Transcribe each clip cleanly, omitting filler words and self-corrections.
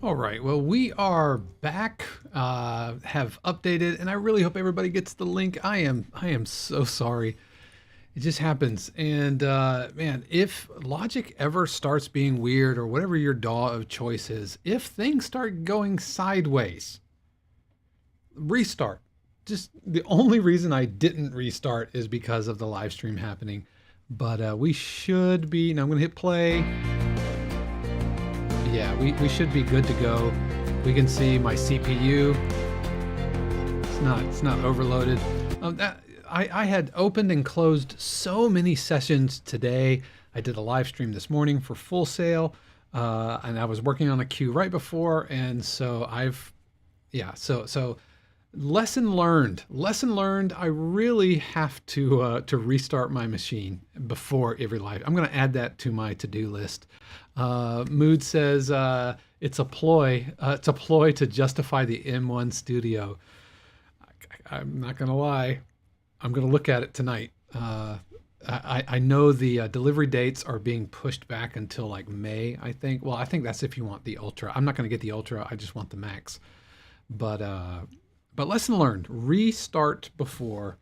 All right, well, we are back, have updated, and I really hope everybody gets the link. I am so sorry. It just happens. And man, if Logic ever starts being weird or whatever your DAW of choice is, if things start going sideways, restart. Just the only reason I didn't restart is because of the live stream happening. But we should be, now I'm gonna hit play. Yeah, we should be good to go. We can see my CPU. It's not overloaded. I had opened and closed so many sessions today. I did a live stream this morning for Full Sail, and I was working on a queue right before, and so so lesson learned. I really have to restart my machine before every live. I'm going to add that to my to-do list. Mood says it's a ploy. It's a ploy to justify the M1 Studio. I'm not going to lie. I'm going to look at it tonight. I know the delivery dates are being pushed back until like May, I think. Well, I think that's if you want the Ultra. I'm not going to get the Ultra. I just want the Max. But lesson learned, restart before.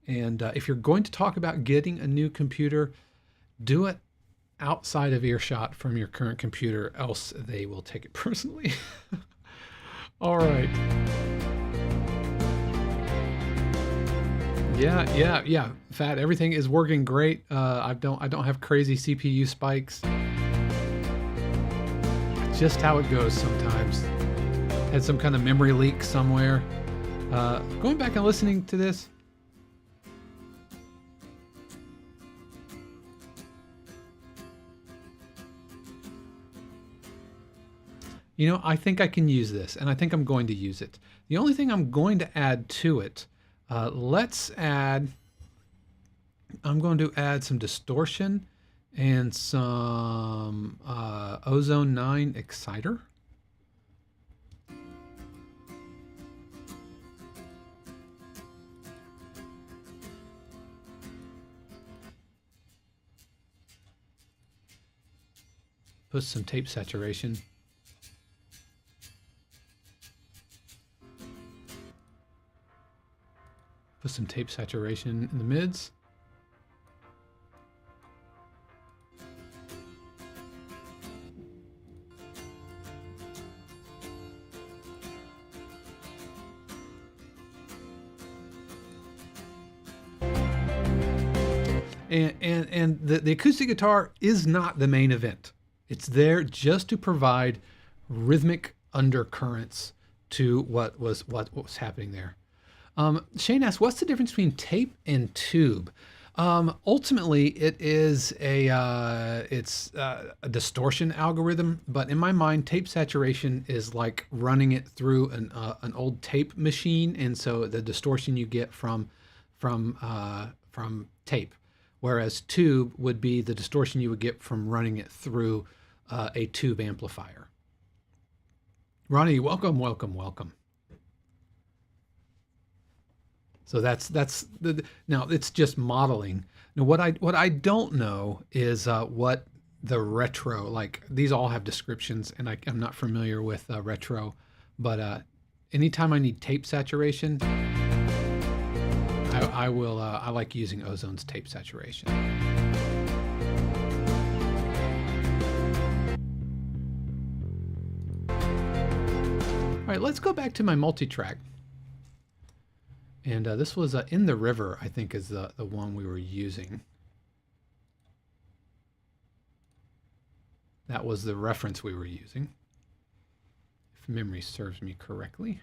And if you're going to talk about getting a new computer, do it outside of earshot from your current computer, else they will take it personally. All right. Yeah. Fat, everything is working great. I don't have crazy CPU spikes. Just how it goes sometimes. Had some kind of memory leak somewhere. Going back and listening to this. You know, I think I can use this, and I think I'm going to use it. The only thing I'm going to add to it, let's add, I'm going to add some distortion and some Ozone 9 exciter. Put some tape saturation. Put some tape saturation in the mids. And the acoustic guitar is not the main event. It's there just to provide rhythmic undercurrents to what was happening there. Shane asks, what's the difference between tape and tube? Ultimately, it's a distortion algorithm, but in my mind, tape saturation is like running it through an old tape machine, and so the distortion you get from tape, whereas tube would be the distortion you would get from running it through a tube amplifier. Ronnie, welcome, welcome, welcome. So that's now it's just modeling. Now what I don't know is what the retro, like these all have descriptions, and I'm not familiar with retro, but anytime I need tape saturation, I like using Ozone's tape saturation. All right, let's go back to my multi-track. And this was In the River, I think, is the one we were using. That was the reference we were using, if memory serves me correctly.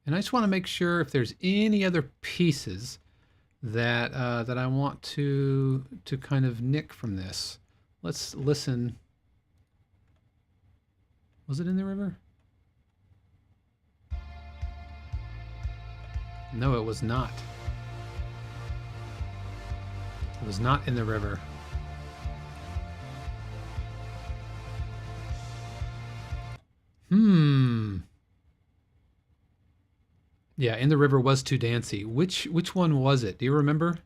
And I just want to make sure if there's any other pieces that that I want to kind of nick from this. Let's listen. Was it In the River? No, it was not. It was not In the River. Yeah, In the River was too dancey. Which one was it? Do you remember?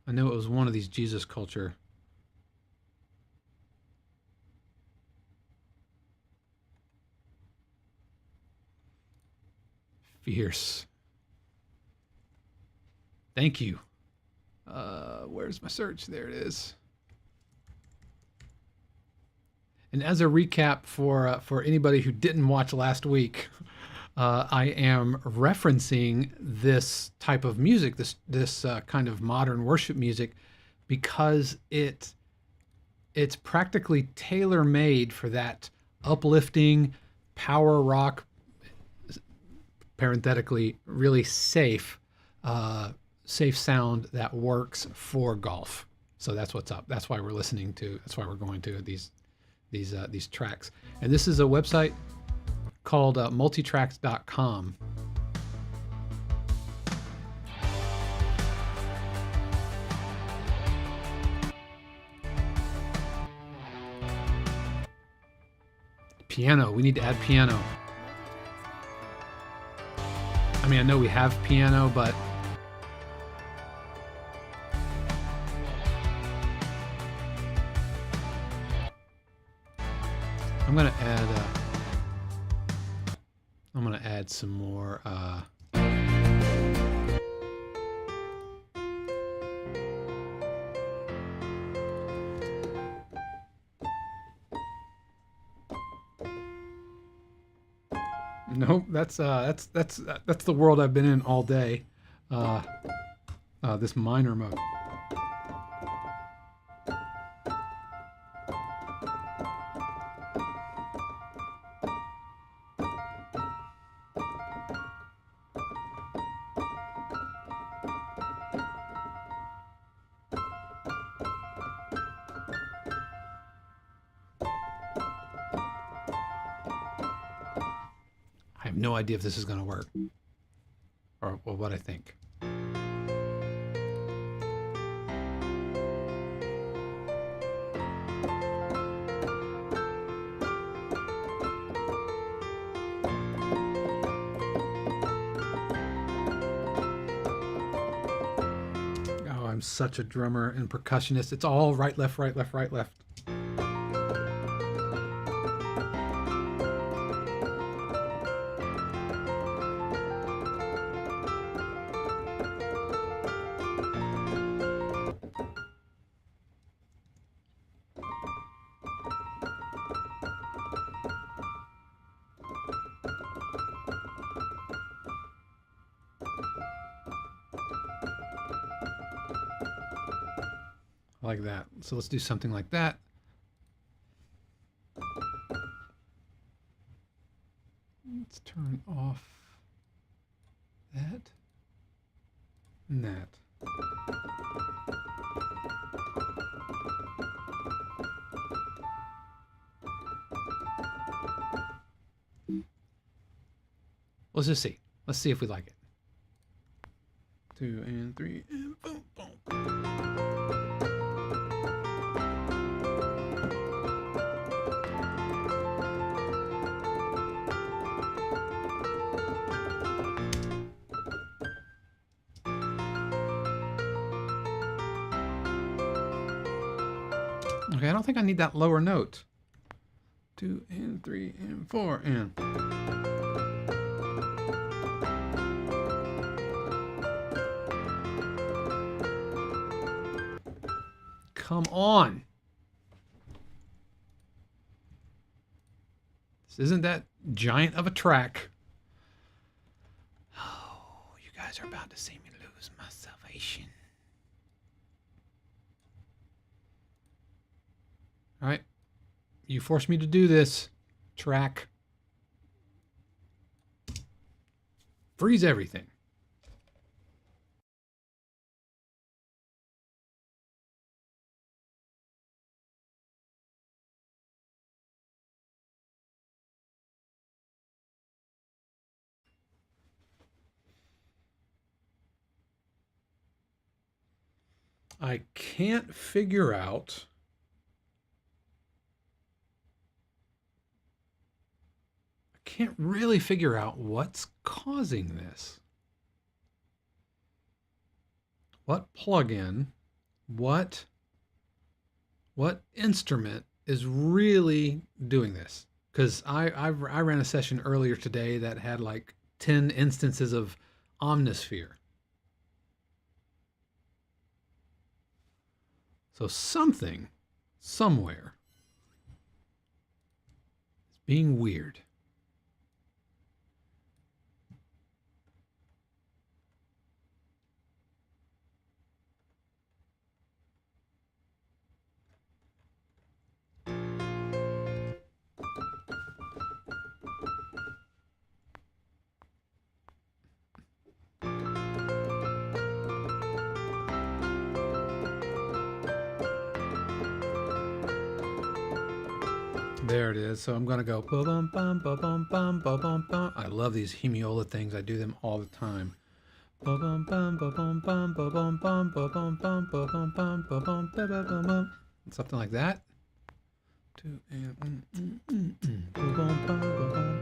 I know it was one of these Jesus Culture. Fierce. Thank you. Where's my search? There it is. And as a recap for anybody who didn't watch last week, I am referencing this type of music, this kind of modern worship music, because it's practically tailor-made for that uplifting power rock, parenthetically, really safe sound that works for golf. So that's what's up. That's why we're listening to. That's why we're going to these tracks. And this is a website called multitracks.com. Piano. We need to add piano. I mean, I know we have piano, but I'm gonna add some more. Nope, that's the world I've been in all day. This minor mode. I have no idea if this is going to work, or what I think. Oh, I'm such a drummer and percussionist. It's all right, left, right, left, right, left. like that. So let's do something like that. Let's turn off that and that. Let's just see. Let's see if we like it. 2 and 3 and boom, boom. Okay, I don't think I need that lower note. 2 and 3 and 4 and. Come on. This isn't that giant of a track. Oh, you guys are about to see me lose my salvation. All right. You forced me to do this. Track. Freeze everything. I can't figure out can't really figure out what's causing this. What plugin, what instrument is really doing this? Because I ran a session earlier today that had like 10 instances of Omnisphere. So something, somewhere, is being weird. There it is. So I'm going to go ba-bum, bum, ba-bum, bum, ba-bum, bum. I love these hemiola things. I do them all the time. Ba-bum, bum, ba-bum, bum, ba-bum, bum, ba-bum, bum, ba-bum, bum, ba-bum, ba-bum, bum. Something like that. Two and ba-bum, bum, ba-bum,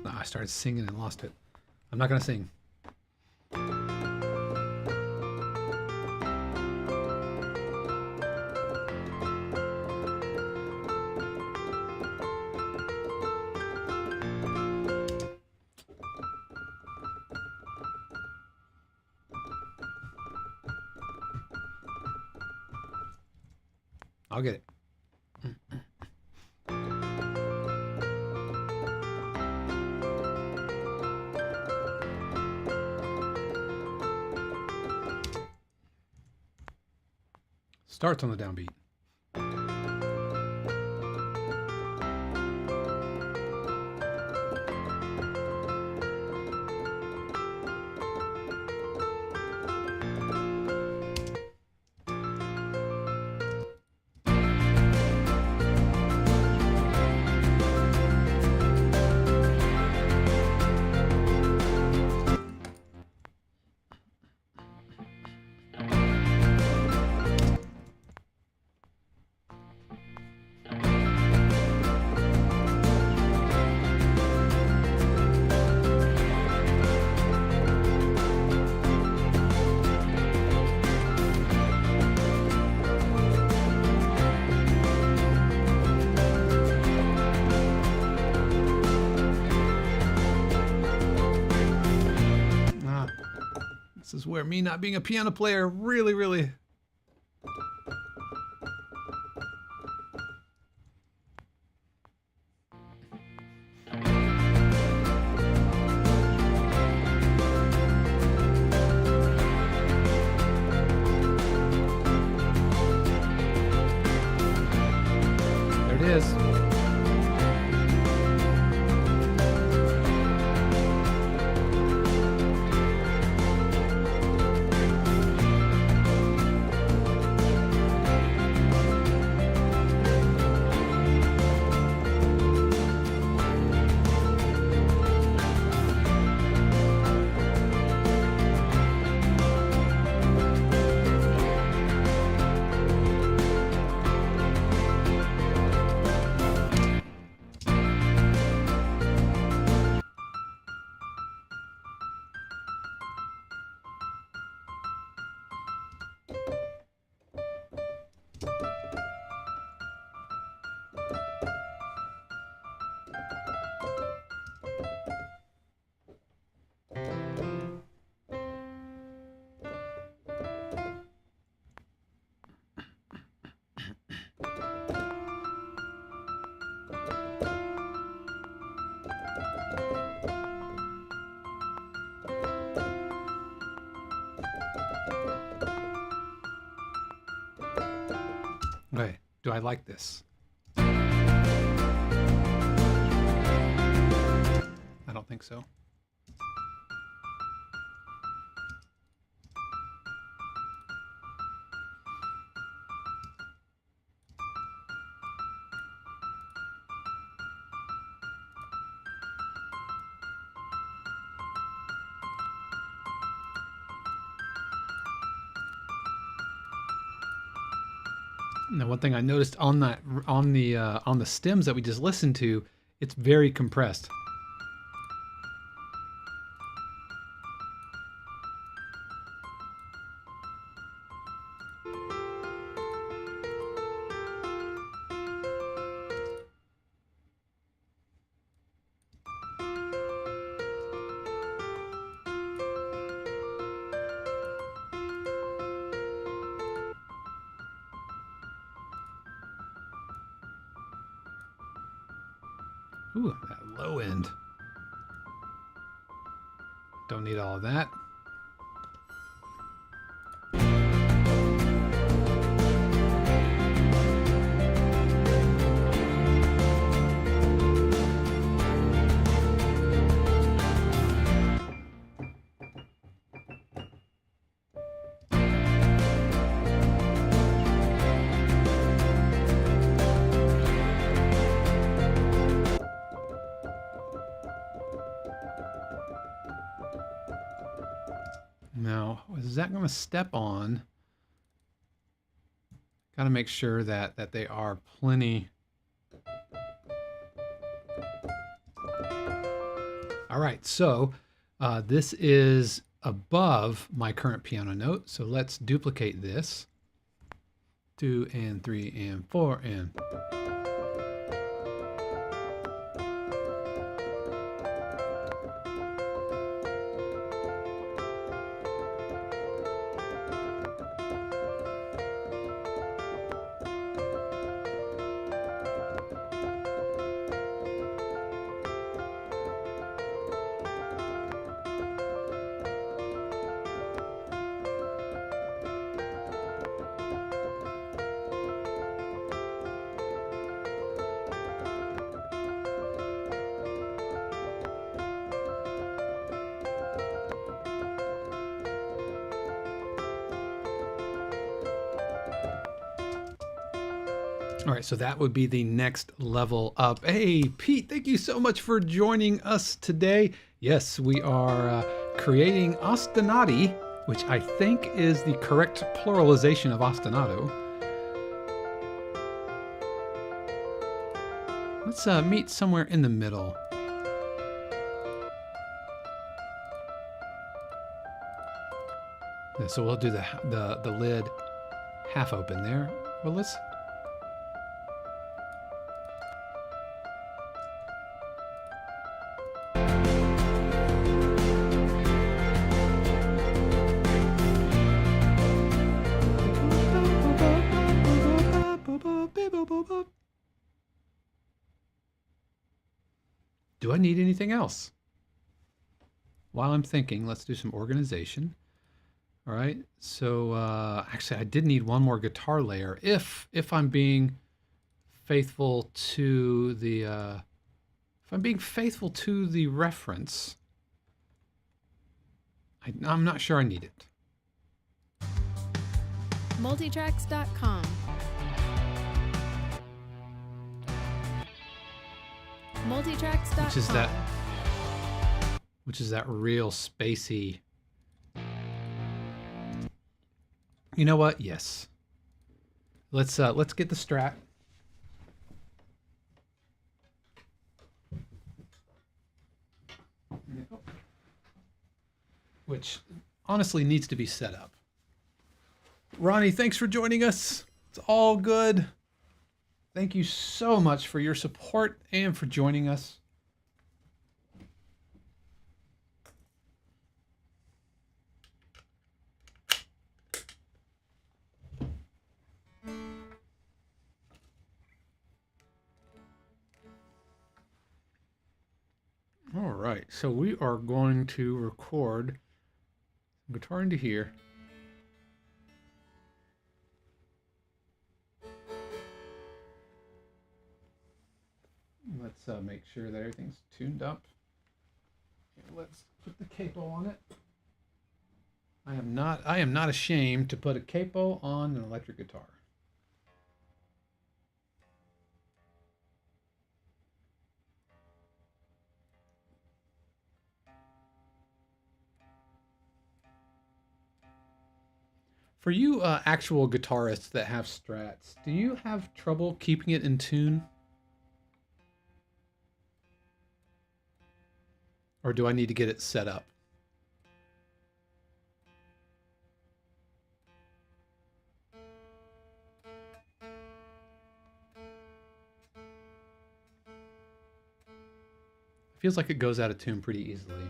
I started singing and lost it. I'm not going to sing. I'll get it. Starts on the downbeat. This is where me not being a piano player really Okay, do I like this? I don't think so. Now, one thing I noticed on the stems that we just listened to, it's very compressed. Ooh, that low end. Don't need all of that. Now, is that going to step on? Got to make sure that they are plenty. All right, so this is above my current piano note. So let's duplicate this. 2 and 3 and 4 and. All right, so that would be the next level up. Hey, Pete, thank you so much for joining us today. Yes, we are creating ostinati, which I think is the correct pluralization of ostinato. Let's meet somewhere in the middle. Yeah, so we'll do the lid half open there. Well, let's. Do I need anything else? While I'm thinking, let's do some organization. All right, so actually I did need one more guitar layer if I'm being faithful to the reference. I'm not sure I need it. Multitracks.com. Multitracks.com. Which is that real spacey. You know what? Yes. Let's get the Strat. Which honestly needs to be set up. Ronnie, thanks for joining us. It's all good. Thank you so much for your support and for joining us. All right, so we are going to record guitar into here. let's make sure that everything's tuned up. Here, let's put the capo on it. I am not ashamed to put a capo on an electric guitar. For you actual guitarists that have Strats, do you have trouble keeping it in tune? Or do I need to get it set up? Feels like it goes out of tune pretty easily.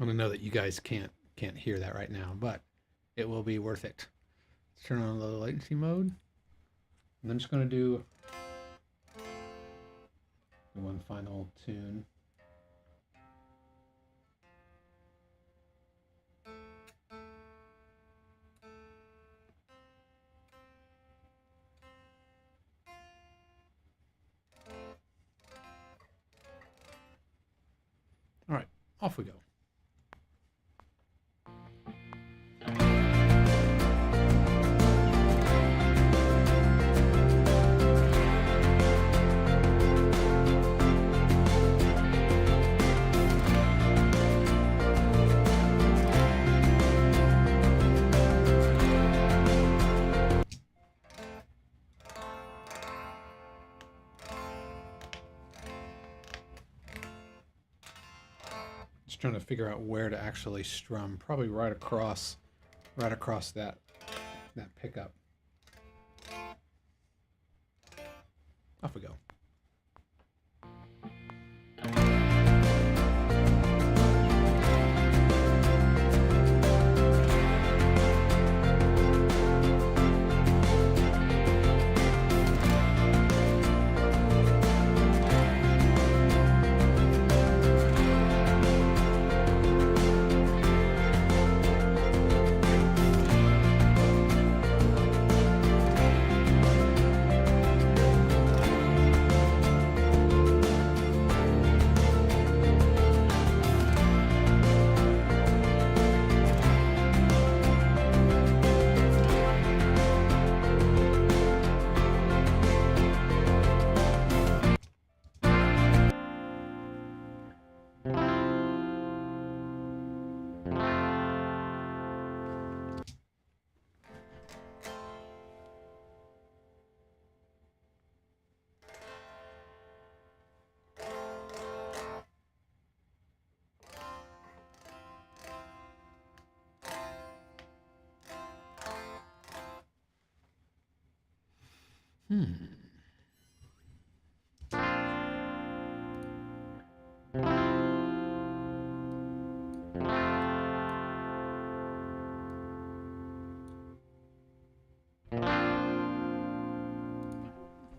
I want to know that you guys can't hear that right now, but it will be worth it. Let's turn on low latency mode. And I'm just going to do one final tune. All right, off we go. Just trying to figure out where to actually strum. Probably right across that pickup. Off we go.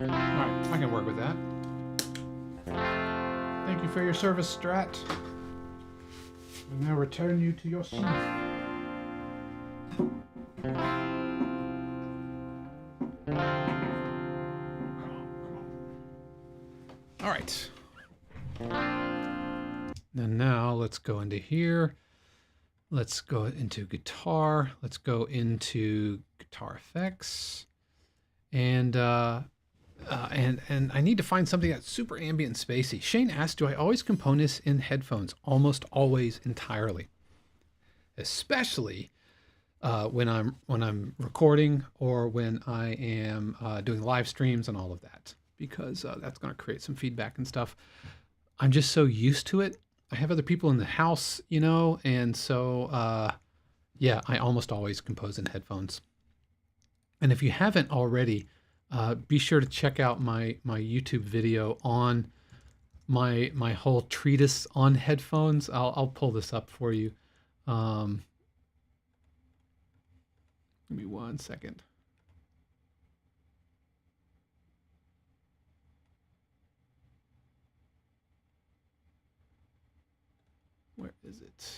Alright, I can work with that. Thank you for your service, Strat. I'll now return you to your seat. Alright. And now let's go into here. Let's go into guitar. Let's go into guitar effects. And I need to find something that's super ambient and spacey. Shane asked, do I always compose this in headphones? Almost always, entirely. Especially when I'm recording or when I am doing live streams and all of that, because that's going to create some feedback and stuff. I'm just so used to it. I have other people in the house, and so yeah, I almost always compose in headphones. And if you haven't already, be sure to check out my YouTube video on my whole treatise on headphones. I'll pull this up for you. Give me 1 second. Where is it?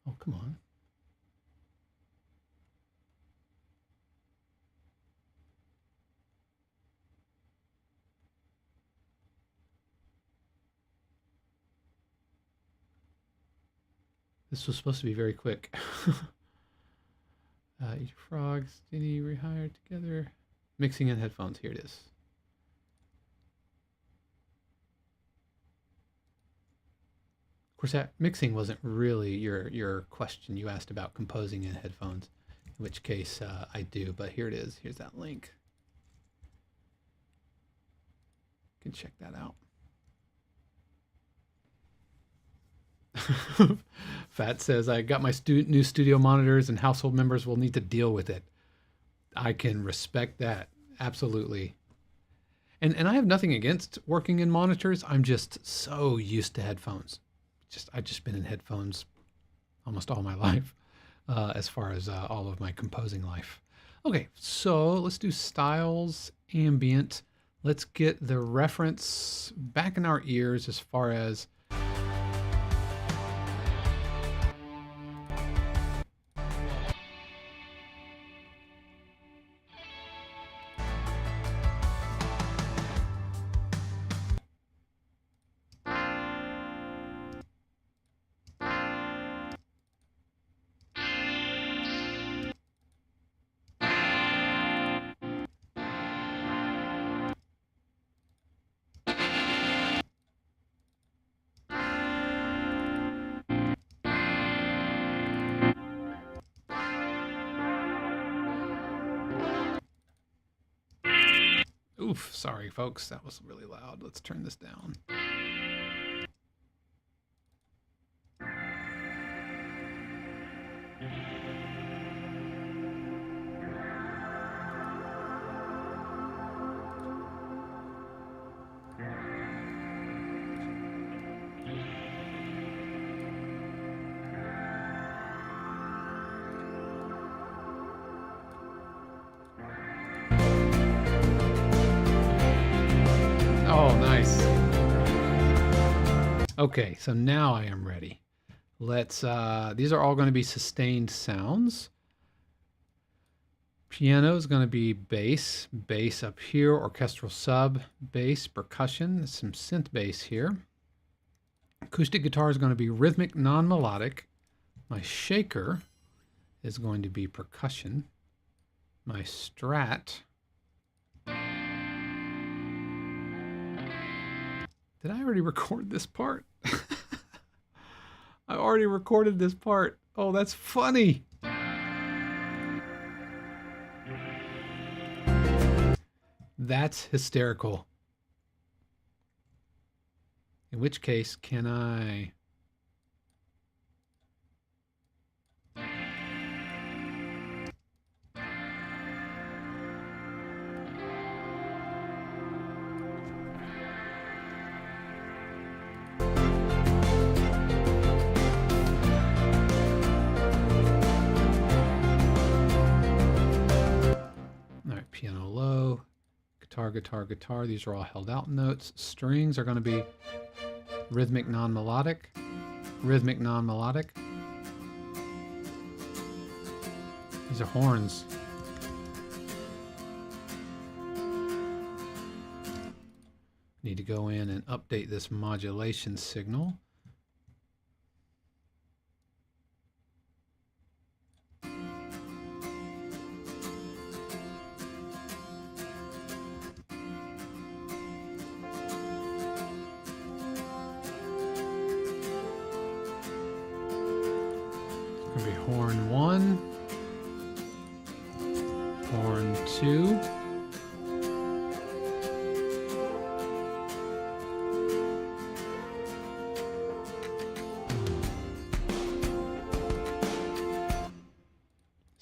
Oh, come on. This was supposed to be very quick. Eat frogs, Diddy rehired together. Mixing in headphones. Here it is. Of course, that mixing wasn't really your question. You asked about composing in headphones, in which case I do. But here it is. Here's that link. You can check that out. Fat says, I got my new studio monitors and household members will need to deal with it. I can respect that. Absolutely. And I have nothing against working in monitors. I'm just so used to headphones. I've just been in headphones almost all my life, as far as all of my composing life. Okay, so let's do styles, ambient. Let's get the reference back in our ears as far as oof, sorry folks, that was really loud. Let's turn this down. Oh, nice. Okay, so now I am ready. Let's, these are all going to be sustained sounds. Piano is going to be bass, bass up here, orchestral sub, bass, percussion, some synth bass here. Acoustic guitar is going to be rhythmic, non-melodic. My shaker is going to be percussion. My Strat. Did I already record this part? I already recorded this part. Oh, that's funny. That's hysterical. In which case, can I... Piano low, guitar, guitar, guitar. These are all held out notes. Strings are going to be rhythmic, non-melodic, rhythmic, non-melodic. These are horns. Need to go in and update this modulation signal. Be horn 1, horn 2,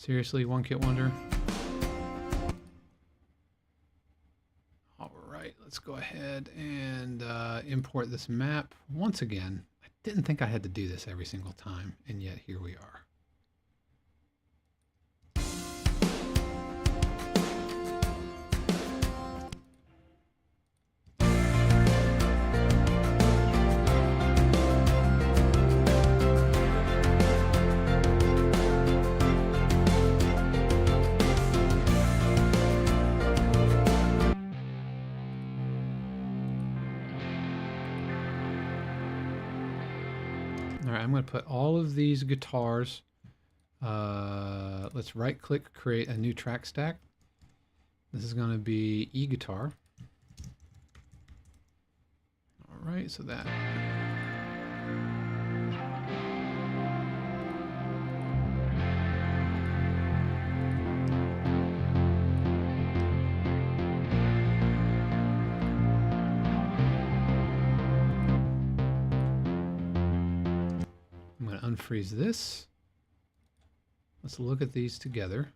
Seriously, One Kit Wonder? All right, let's go ahead and import this map once again. I didn't think I had to do this every single time, and yet here we are. All right, I'm going to put all of these guitars. Let's right click, create a new track stack. This is going to be E-guitar. All right, so that. I'm going to unfreeze this. Let's look at these together.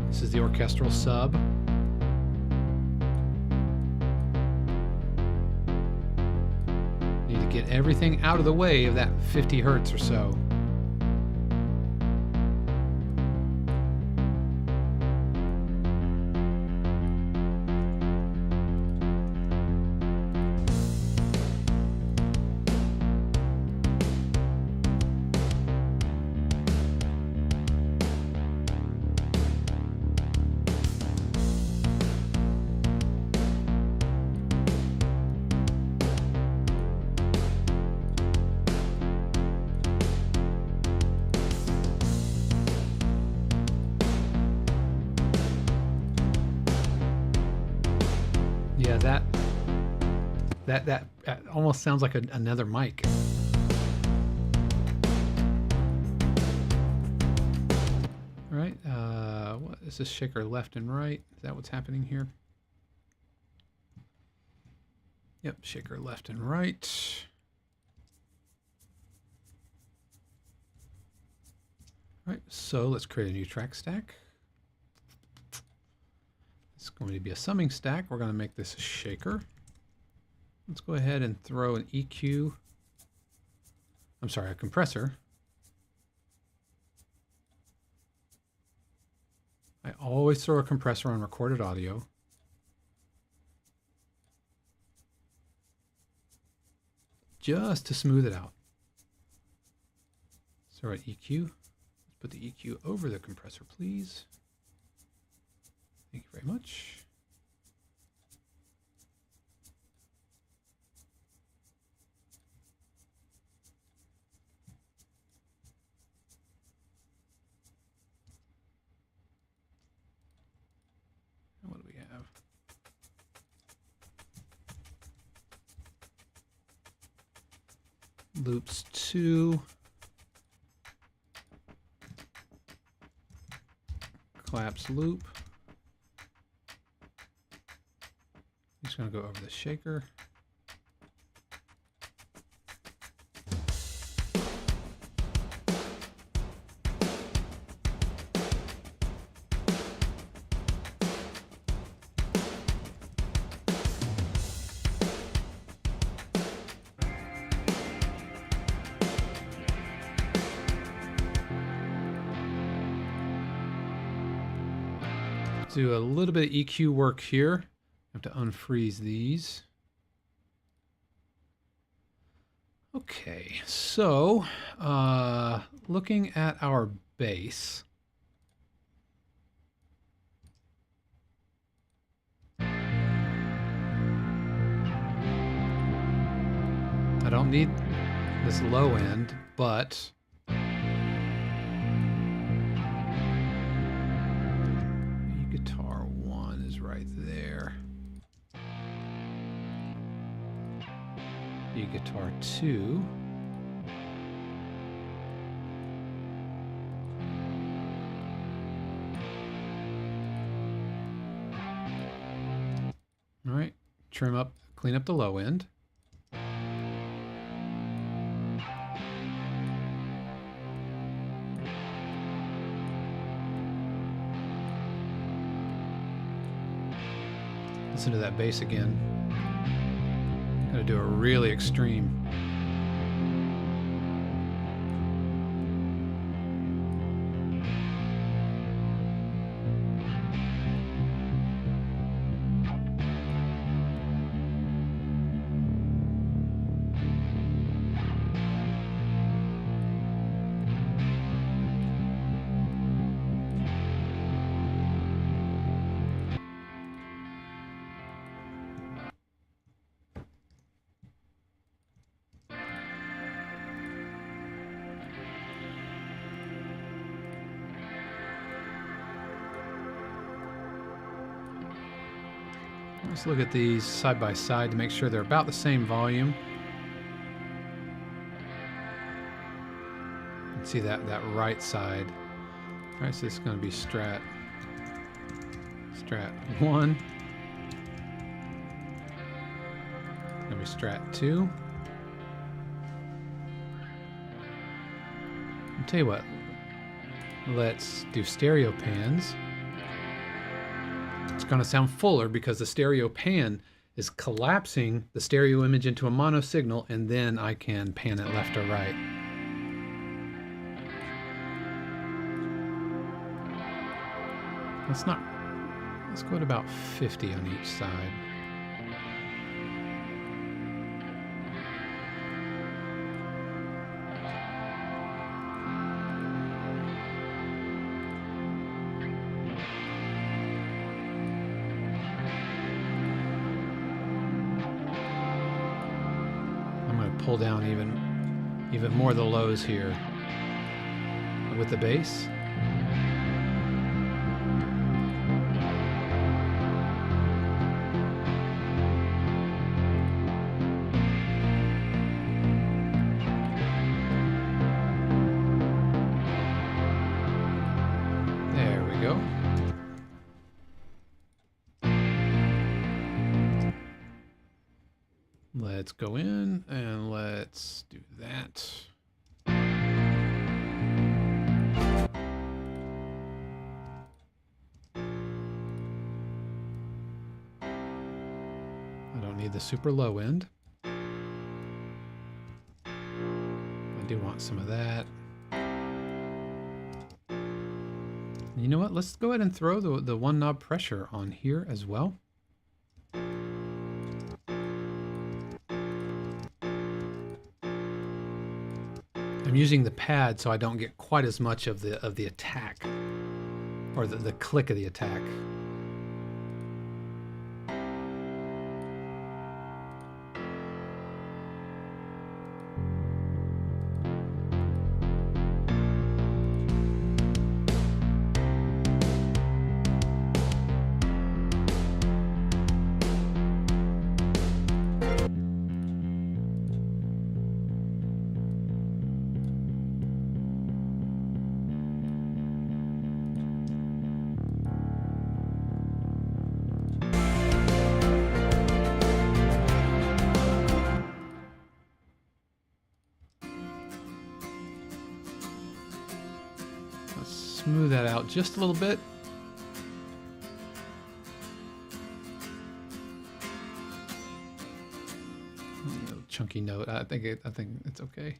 This is the orchestral sub. Need to get everything out of the way of that 50 hertz or so. Yeah, that almost sounds like another mic. All right, what is this shaker left and right? Is that what's happening here? Yep, shaker left and right. All right, so let's create a new track stack. It's going to be a summing stack. We're going to make this a shaker. Let's go ahead and throw an EQ. I'm sorry, a compressor. I always throw a compressor on recorded audio. Just to smooth it out. So at EQ, let's put the EQ over the compressor, please. Thank you very much. And what do we have? Loops 2. Collapse loop. Just going to go over the shaker. Do a little bit of EQ work here. I have to unfreeze these. Okay, so looking at our bass. I don't need this low end, but right there. E guitar 2. All right, trim up, clean up the low end. Listen to that bass again. Gotta do a really extreme. Let's look at these side by side to make sure they're about the same volume. And see that right side. All right, so this is going to be strat 1. Going to be strat 2. I'll tell you what. Let's do stereo pans. It's going to sound fuller because the stereo pan is collapsing the stereo image into a mono signal, and then I can pan it left or right. Let's go at about 50 on each side. Pull down even more of the lows here with the bass. There we go. Let's go in and let's do that. I don't need the super low end. I do want some of that. You know what? Let's go ahead and throw the one knob pressure on here as well. I'm using the pad so I don't get quite as much of the attack, or the click of the attack. Smooth that out just a little bit. A chunky note. I think it's okay.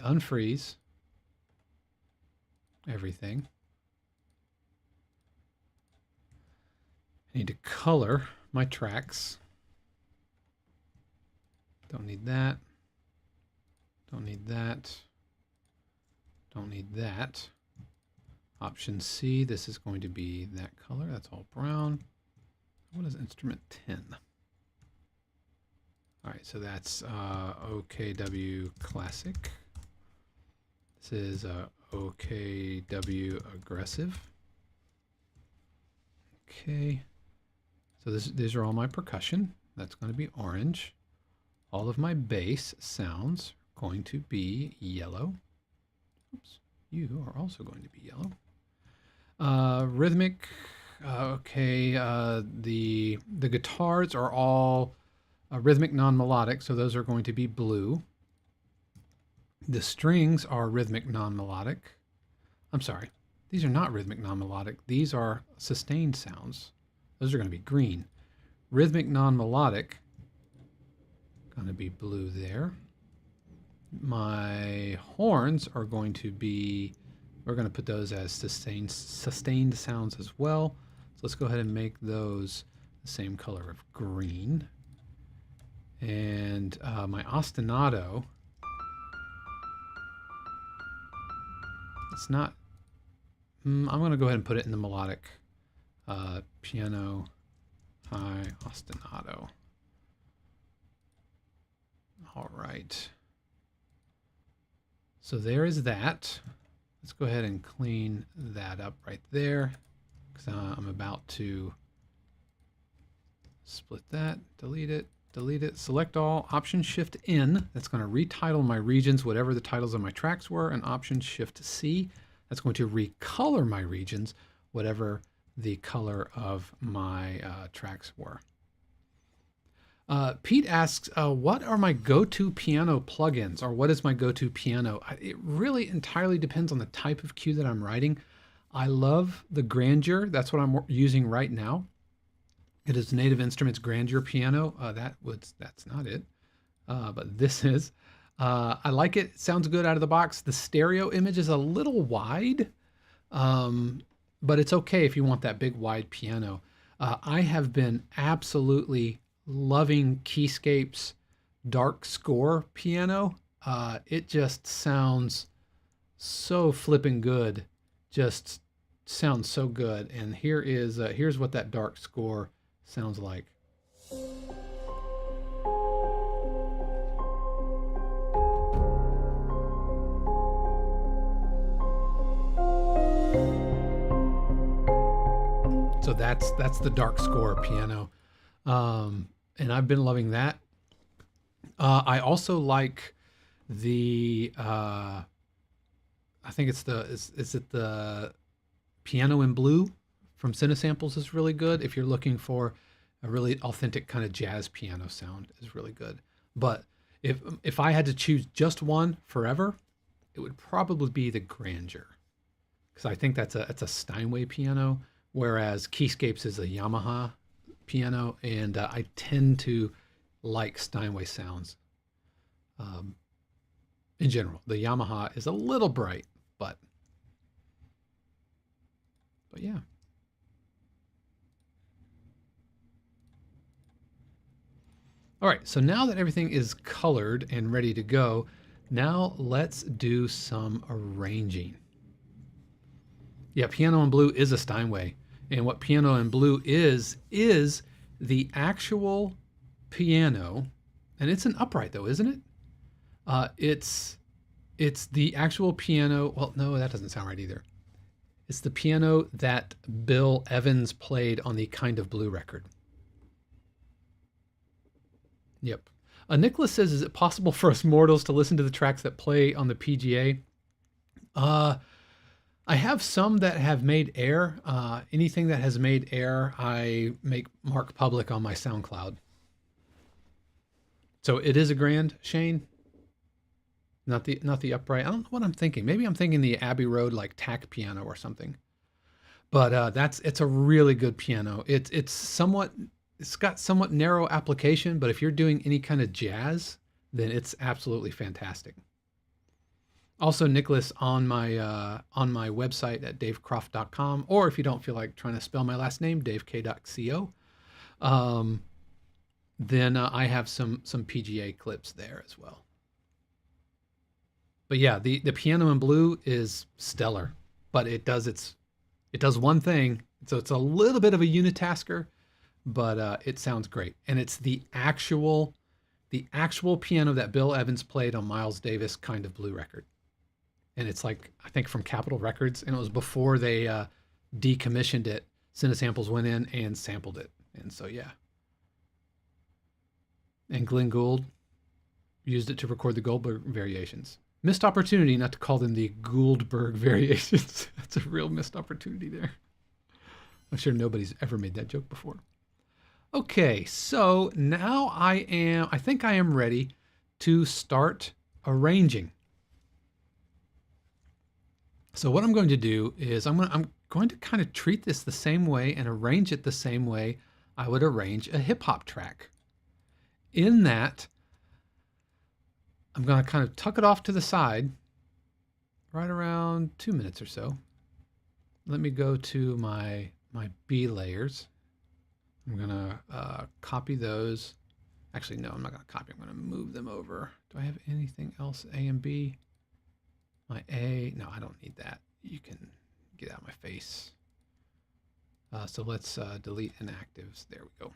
unfreeze everything. I need to color my tracks. Don't need that. Don't need that. Don't need that. Option C, this is going to be that color. That's all brown. What is instrument 10? All right, so that's OKW Classic. This is OKW Aggressive. Okay, so these are all my percussion. That's going to be orange. All of my bass sounds are going to be yellow. Oops, you are also going to be yellow. Rhythmic, okay, the guitars are all rhythmic non-melodic, so those are going to be blue. The strings are rhythmic non-melodic. I'm sorry, these are not rhythmic non-melodic. These are sustained sounds. Those are going to be green. Rhythmic non-melodic, going to be blue there. My horns are going to be, we're going to put those as sustained sounds as well. So let's go ahead and make those the same color of green. And my ostinato, it's not, I'm going to go ahead and put it in the melodic piano high ostinato. All right. So there is that. Let's go ahead and clean that up right there, because I'm about to split that, delete it, select all, Option Shift N. That's going to retitle my regions, whatever the titles of my tracks were, and Option Shift C. That's going to recolor my regions, whatever the color of my tracks were. Pete asks, what are my go-to piano plugins, or what is my go-to piano? It really entirely depends on the type of cue that I'm writing. I love the Grandeur. That's what I'm using right now. It is Native Instruments Grandeur piano. That's not it, but this is. I like it. It sounds good out of the box. The stereo image is a little wide, but it's okay if you want that big wide piano. I have been absolutely loving Keyscape's Dark Score piano. It just sounds so flipping good. Just sounds so good. And here's what that Dark Score sounds like. So that's the Dark Score piano. And I've been loving that. I also like the, I think it's the Piano in Blue from Cinesamples is really good. If you're looking for a really authentic kind of jazz piano sound, is really good. But if I had to choose just one forever, it would probably be the Grandeur, because I think it's a Steinway piano, whereas Keyscapes is a Yamaha piano, and I tend to like Steinway sounds. In general, the Yamaha is a little bright, but yeah. All right, so now that everything is colored and ready to go, now let's do some arranging. Yeah, Piano in Blue is a Steinway. And what Piano in Blue is the actual piano, and it's an upright though, isn't it? It's the actual piano. Well, no, that doesn't sound right either. It's the piano that Bill Evans played on the Kind of Blue record. Yep. Nicholas says, is it possible for us mortals to listen to the tracks that play on the PGA? I have some that have made air. Anything that has made air, I make mark public on my SoundCloud. So it is a Grand, Shane. Not the upright. I don't know what I'm thinking. Maybe I'm thinking the Abbey Road like tack piano or something. But it's a really good piano. It's got somewhat narrow application, but if you're doing any kind of jazz, then it's absolutely fantastic. Also, Nicholas, on my website at davecroft.com, or if you don't feel like trying to spell my last name, davek.co, then I have some PGA clips there as well. But yeah, the piano in blue is stellar, but it does one thing, so it's a little bit of a unitasker, but it sounds great, and it's the actual piano that Bill Evans played on Miles Davis Kind of Blue record. And it's like, I think from Capitol Records, and it was before they decommissioned it. Cinesamples went in and sampled it. And so, yeah. And Glenn Gould used it to record the Goldberg variations. Missed opportunity not to call them the Gouldberg variations. That's a real missed opportunity there. I'm sure nobody's ever made that joke before. Okay, so now I think I am ready to start arranging. So what I'm going to do is I'm going to kind of treat this the same way and arrange it the same way I would arrange a hip hop track. In that, I'm going to kind of tuck it off to the side, right around 2 minutes or so. Let me go to my B layers. I'm going to copy those. Actually, no, I'm not going to copy. I'm going to move them over. Do I have anything else? A and B? My A, no, I don't need that. You can get out of my face. So let's delete inactives. There we go.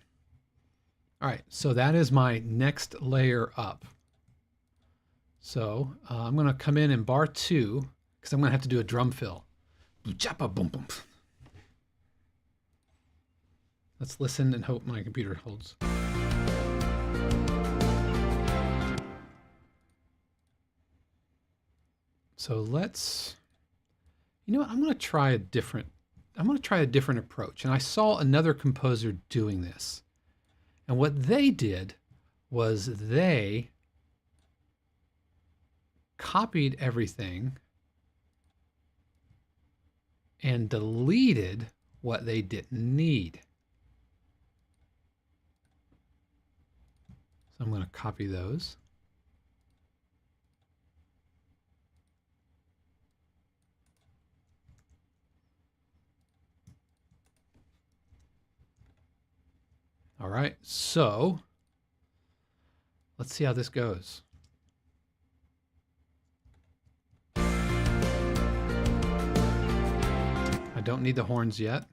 All right, so that is my next layer up. So I'm going to come in bar 2 because I'm going to have to do a drum fill. Boom, boom, boom. Let's listen and hope my computer holds. So let's, you know what, I'm going to try a different approach. And I saw another composer doing this. And what they did was they copied everything and deleted what they didn't need. So I'm going to copy those. All right, so let's see how this goes. I don't need the horns yet.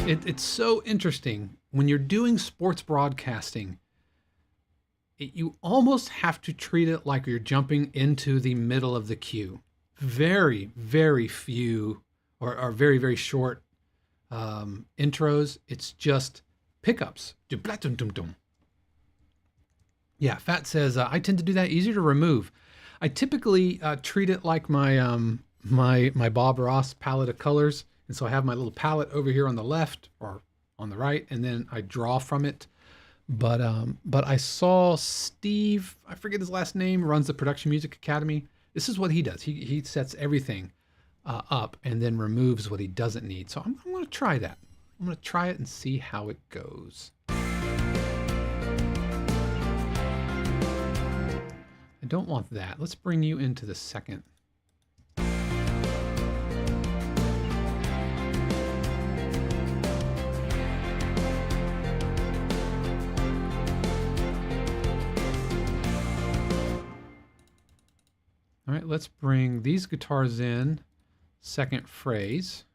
It's so interesting when you're doing sports broadcasting. You almost have to treat it like you're jumping into the middle of the cue. Very, very few or very, very short intros. It's just pickups. Yeah, Fat says, I tend to do that, easier to remove. I typically treat it like my my Bob Ross palette of colors. And so I have my little palette over here on the left or on the right, and then I draw from it. But I saw Steve, I forget his last name, runs the Production Music Academy. This is what he does. He sets everything up and then removes what he doesn't need. So I'm going to try that. I'm going to try it and see how it goes. I don't want that. Let's bring you into the second. All right, let's bring these guitars in, second phrase.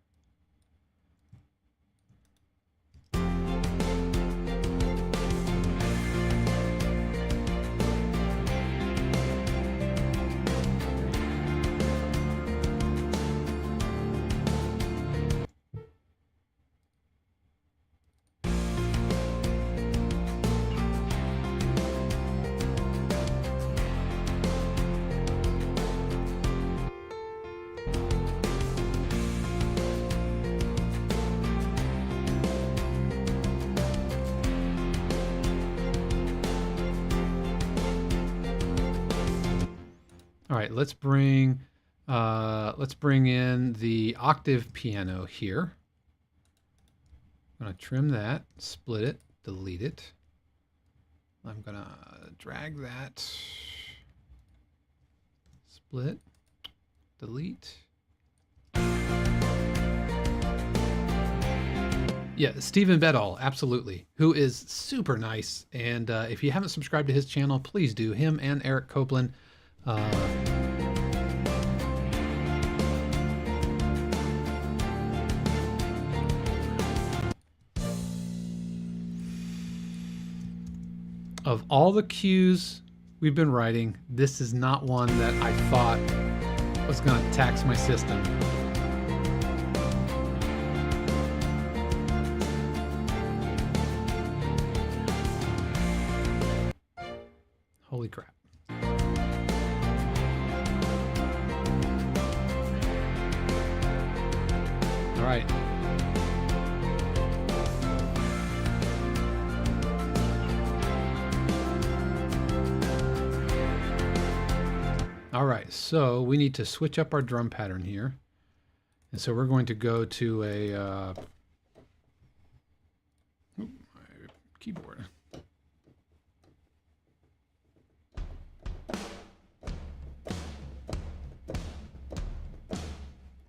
All right, let's bring in the octave piano here. going to trim that, split it, delete it. I'm going to drag that, split, delete. Yeah, Stephen Bedall, absolutely, who is super nice. And if you haven't subscribed to his channel, please do. Him and Eric Copeland. Of all the cues we've been writing, this is not one that I thought was going to tax my system. Holy crap. All right. All right, so we need to switch up our drum pattern here. And so we're going to go to a my keyboard.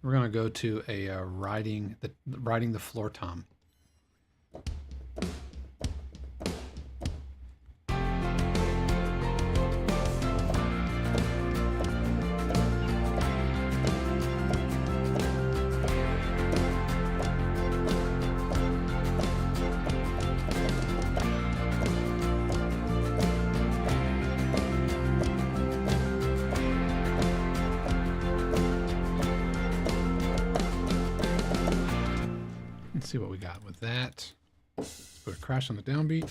We're going to go to a riding the floor tom. Let's see what we got with that. Let's put a crash on the downbeat.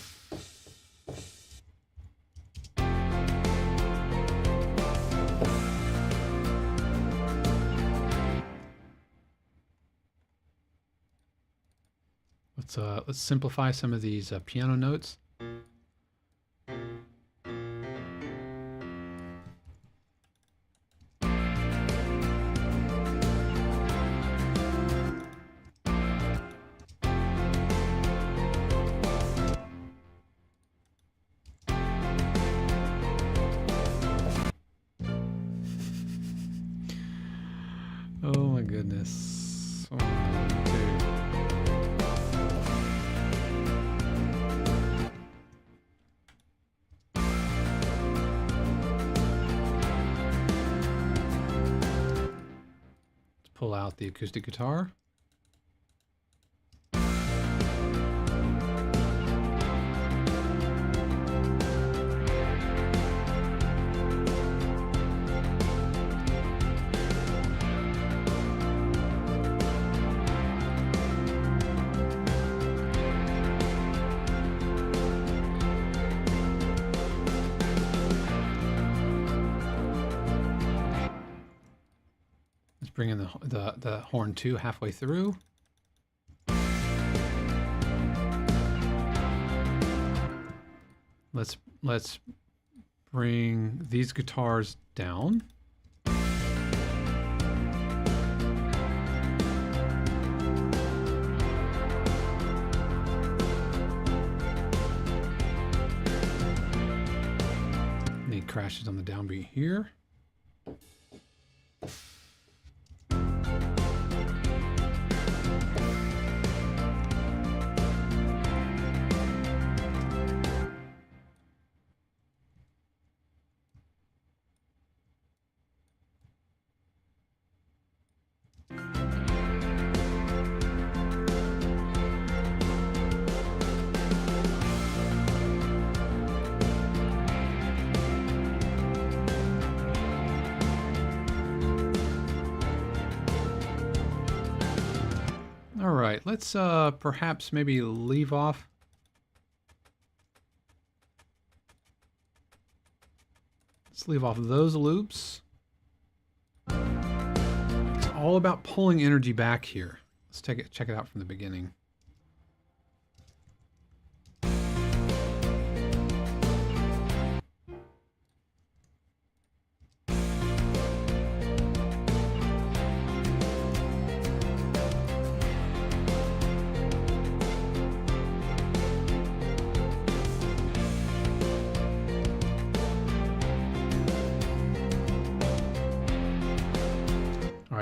Let's simplify some of these piano notes. Oh my goodness. 1, 2. Let's pull out the acoustic guitar. Bring in the horn 2 halfway through. Let's bring these guitars down. Need crashes on the downbeat here. All right, let's perhaps maybe leave off. Let's leave off those loops. It's all about pulling energy back here. Let's check it out from the beginning.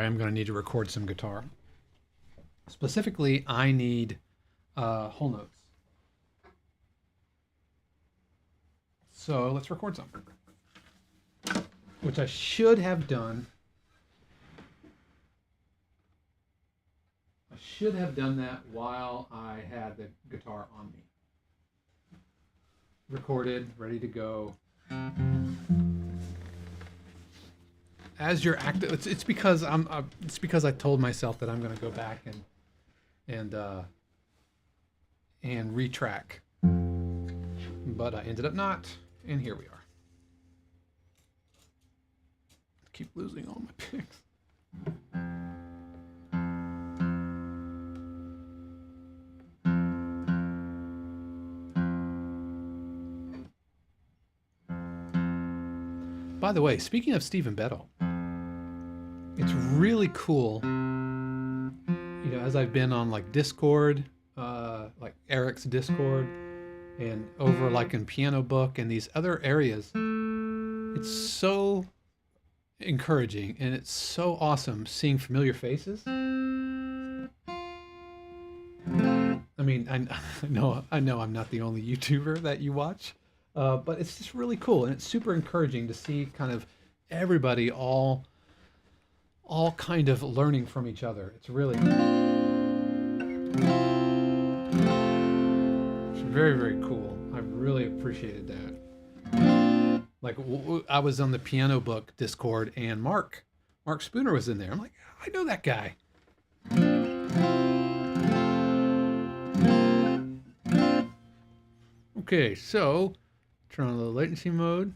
I am going to need to record some guitar. Specifically, I need whole notes. So let's record some, which I should have done. I should have done that while I had the guitar on me. Recorded, ready to go. As you're active, it's because it's because I told myself that I'm going to go back and retrack, but I ended up not, and here we are. I keep losing all my picks. By the way, speaking of Stephen Bettle, it's really cool, you know, as I've been on like Discord, like Eric's Discord, and over like in Piano Book and these other areas, it's so encouraging and it's so awesome seeing familiar faces. I mean, I know I'm not the only YouTuber that you watch, but it's just really cool, and it's super encouraging to see kind of everybody all kind of learning from each other. It's really, it's very, very cool. I really appreciated that. Like I was on the Piano Book Discord, and Mark Spooner was in there. I'm like, I know that guy. Okay, so turn on the latency mode.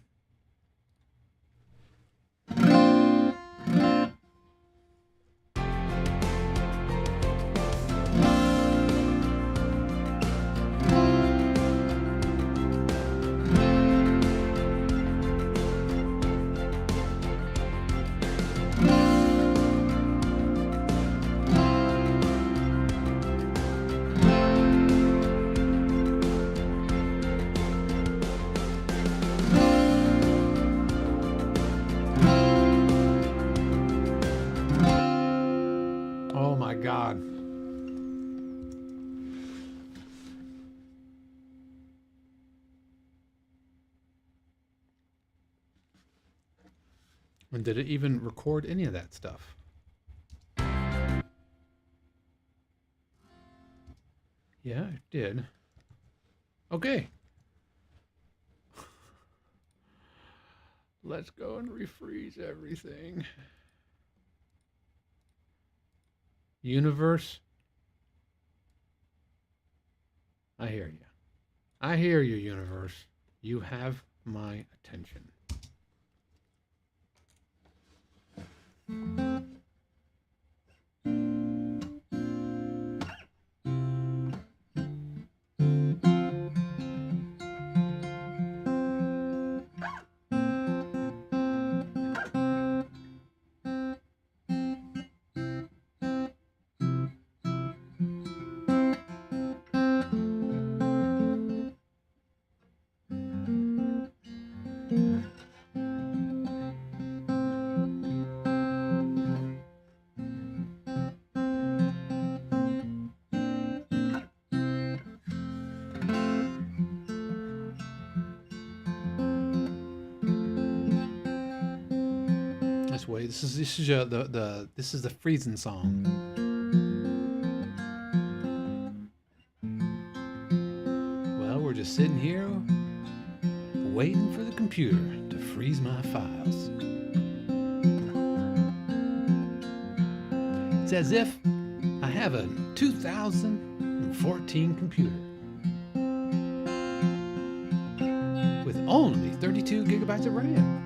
God. And did it even record any of that stuff? Yeah, it did. Okay. Let's go and refreeze everything. Universe, I hear you. I hear you, universe. You have my attention. Way. This is the freezing song. Well, we're just sitting here waiting for the computer to freeze my files. It's as if I have a 2014 computer with only 32 gigabytes of RAM.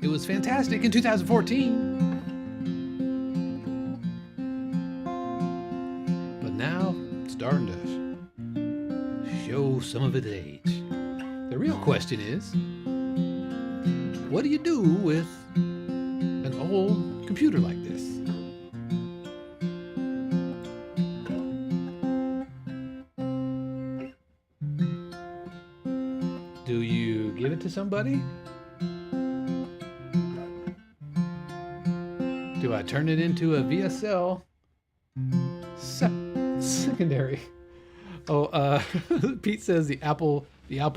It was fantastic in 2014. But now it's starting to show some of its age. The real question is, what do you do with an old computer like this? Do you give it to somebody? Do I turn it into a VSL secondary? Oh, Pete says the Apple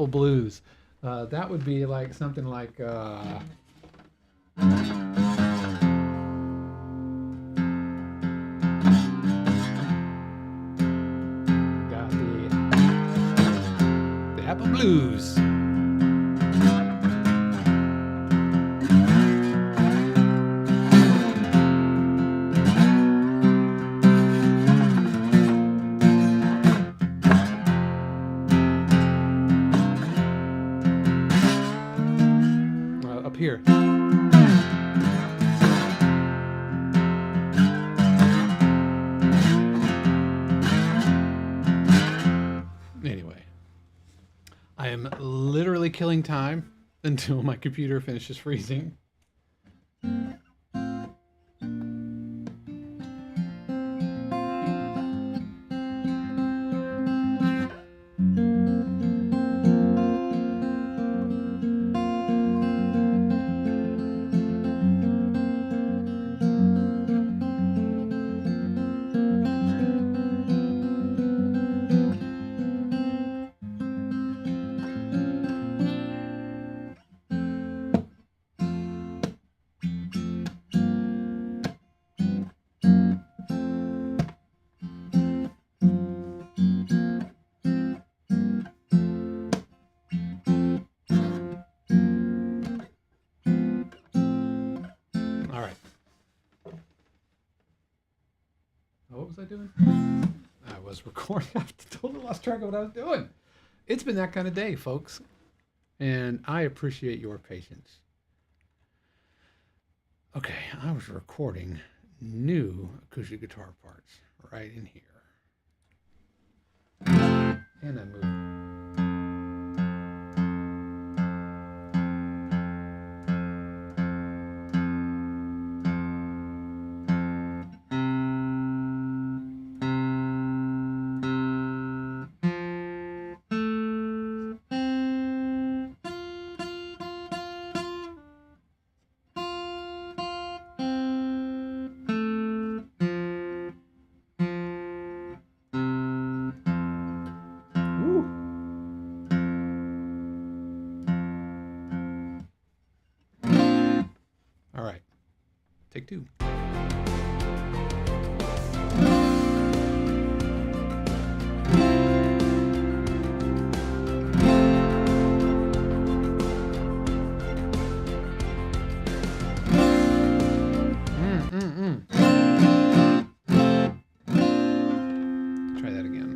Blues. That would be like something like got the Apple Blues. Up here. Anyway, I am literally killing time until my computer finishes freezing. All right. What was I doing? I was recording. I totally lost track of what I was doing. It's been that kind of day, folks. And I appreciate your patience. Okay, I was recording new acoustic guitar parts right in here. And I moved. All right, take two. Try that again.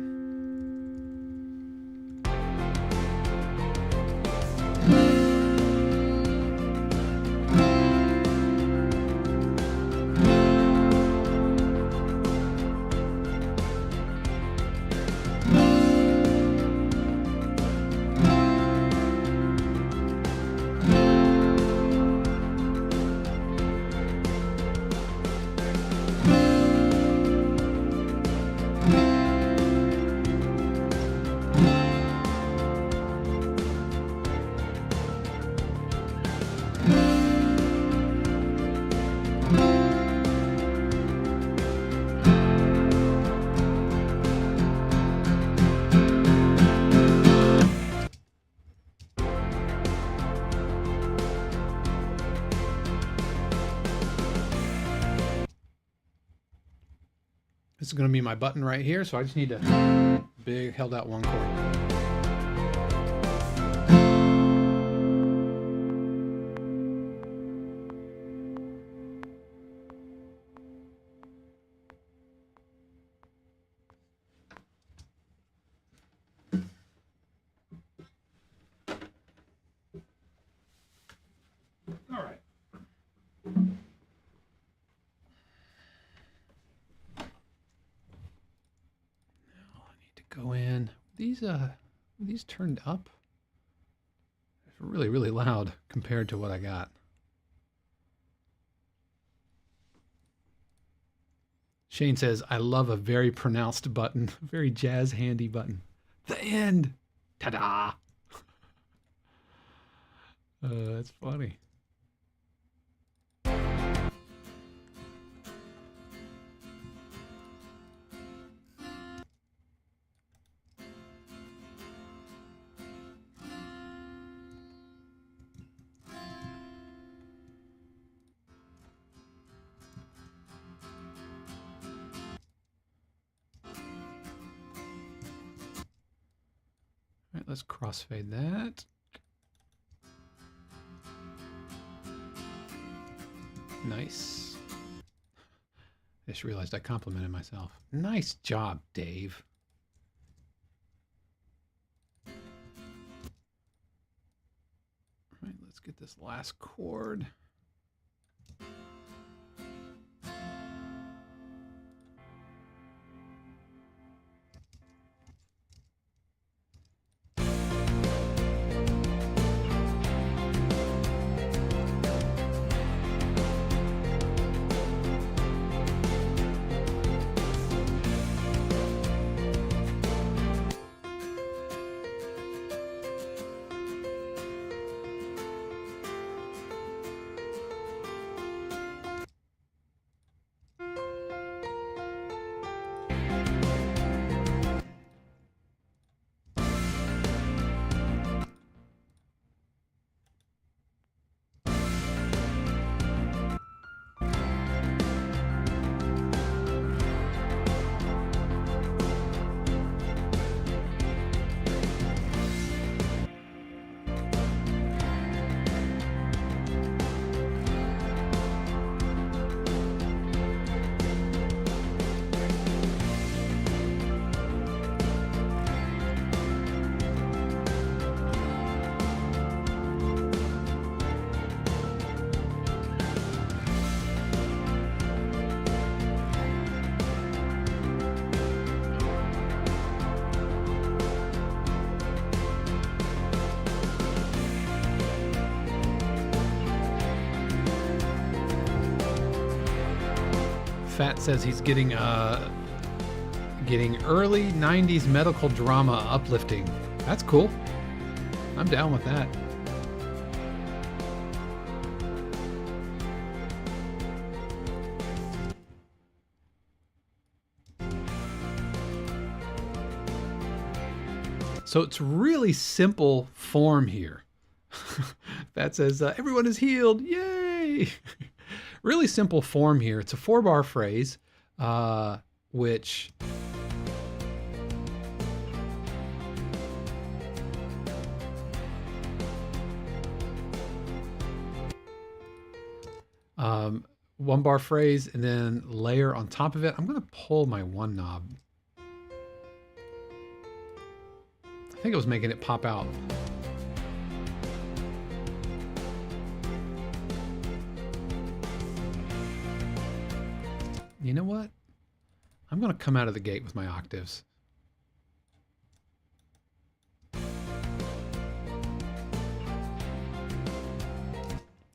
This is going to be my button right here, so I just need to big held out one chord. All right. Go in. These turned up. It's really, really loud compared to what I got. Shane says, I love a very pronounced button, a very jazz handy button. The end. Ta-da. That's funny. right, let's crossfade that. Nice. I just realized I complimented myself. Nice job, Dave. All right, let's get this last chord. Fat says he's getting early 90s medical drama uplifting. That's cool. I'm down with that. So it's really simple form here. Fat says everyone is healed. Yay! Really simple form here. It's a 4-bar phrase, which one bar phrase and then layer on top of it. I'm going to pull my one knob. I think it was making it pop out. You know what? I'm going to come out of the gate with my octaves.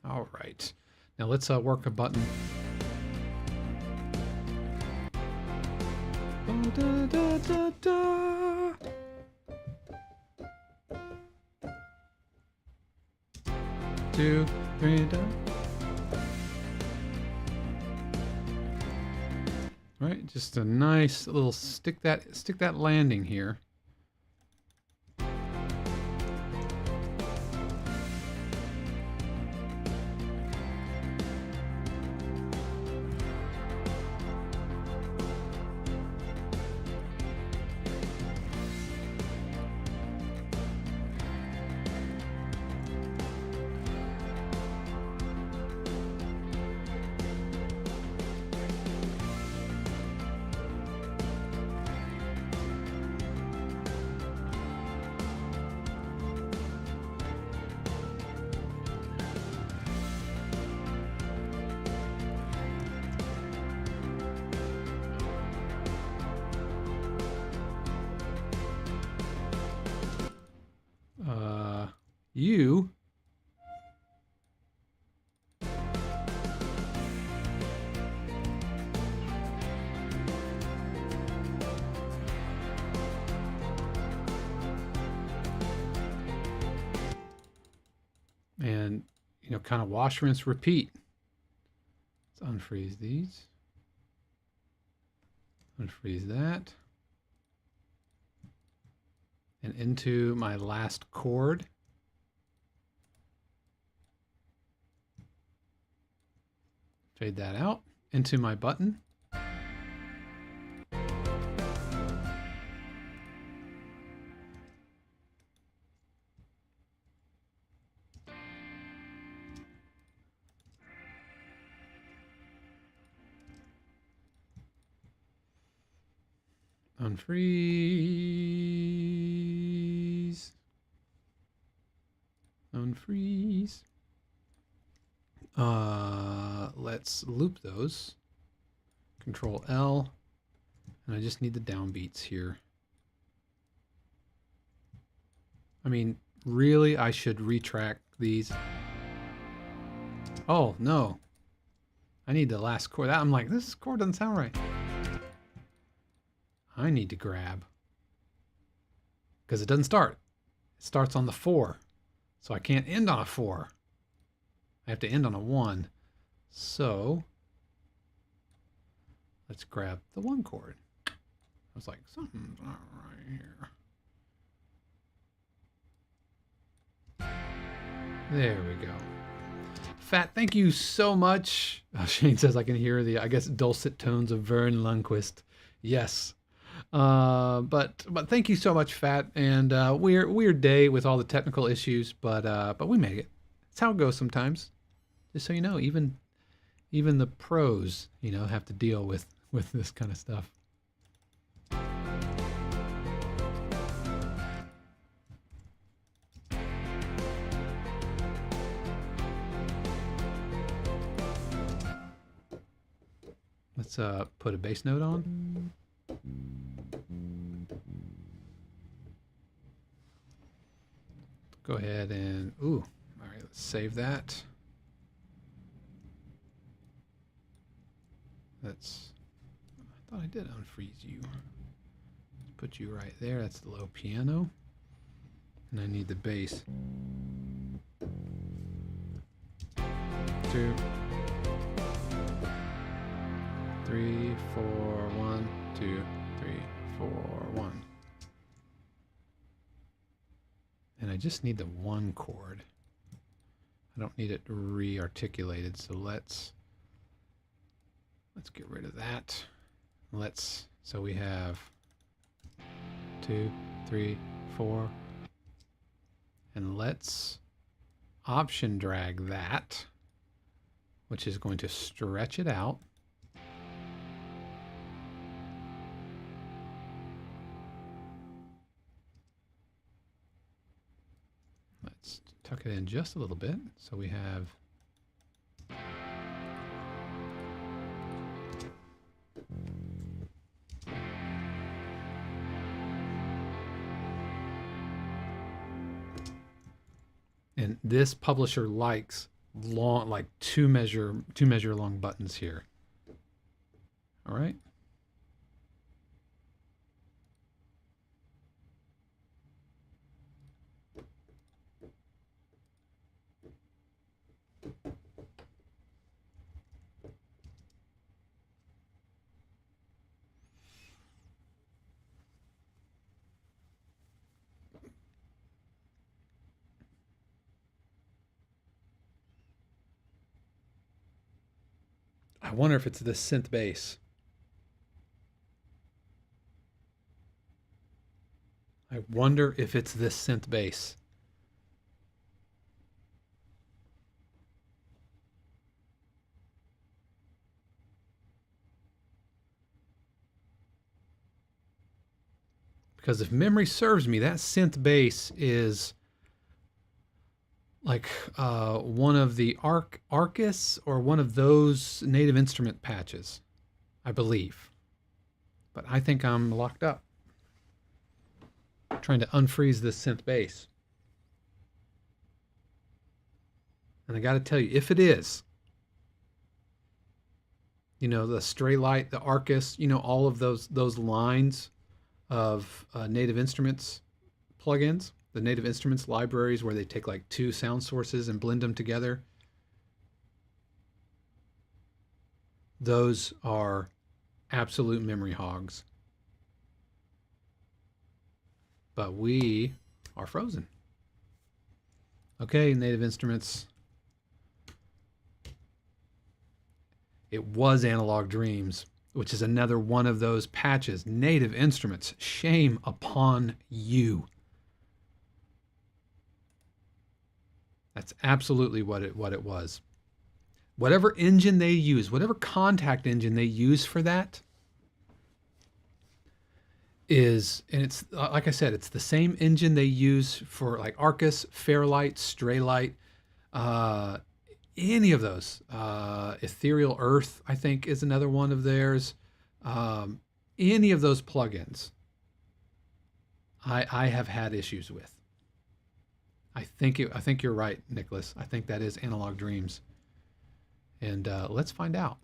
All right. Now let's work a button. Oh, da, da, da, da. 2, 3, da. Right, just a nice little stick that landing here. You and kind of wash, rinse, repeat. Let's unfreeze these. Unfreeze that. And into my last chord. Fade that out into my button. Unfreeze. Unfreeze. Let's loop those. Control L. And I just need the downbeats here. I mean, really, I should retract these. Oh, no. I need the last chord. I'm like, this chord doesn't sound right. I need to grab. Because it doesn't start. It starts on the 4. So I can't end on a 4. I have to end on a 1. So let's grab the 1 chord. I was like, something's not right here. There we go. Fat, thank you so much. Shane says I can hear the, I guess, dulcet tones of Vern Lundquist. Yes. But thank you so much, Fat. And weird day with all the technical issues, but we made it. That's how it goes sometimes. Just so you know, even the pros, you know, have to deal with this kind of stuff. Let's put a bass note on. Go ahead and, ooh, all right, let's save that. That's, I thought I did unfreeze you. Put you right there, that's the low piano. And I need the bass. 2, 3, 4, 1, 2, 3, 4, 1. And I just need the 1 chord. I don't need it re-articulated, so let's get rid of that. So we have 2, 3, 4. And let's option drag that, which is going to stretch it out. Let's tuck it in just a little bit. So we have and this publisher likes long, like two measure long buttons here. All right. I wonder if it's the synth bass. I wonder if it's this synth bass. Because if memory serves me, that synth bass is like one of the Arcus or one of those native instrument patches, I believe. But I think I'm locked up. I'm trying to unfreeze this synth bass. And I got to tell you, if it is, you know, the Stray Light, the Arcus, you know, all of those lines of native instruments plugins, the native instruments libraries where they take like 2 sound sources and blend them together. Those are absolute memory hogs. But we are frozen. Okay, native instruments. It was Analog Dreams, which is another one of those patches. Native instruments, shame upon you. That's absolutely what it was. Whatever engine they use, whatever contact engine they use for that, is, and it's like I said, it's the same engine they use for like Arcus, Fairlight, Straylight, uh, any of those. Ethereal Earth, I think, is another one of theirs. Um, any of those plugins, I have had issues with. I think you're right, Nicholas. I think that is Analog Dreams, and let's find out.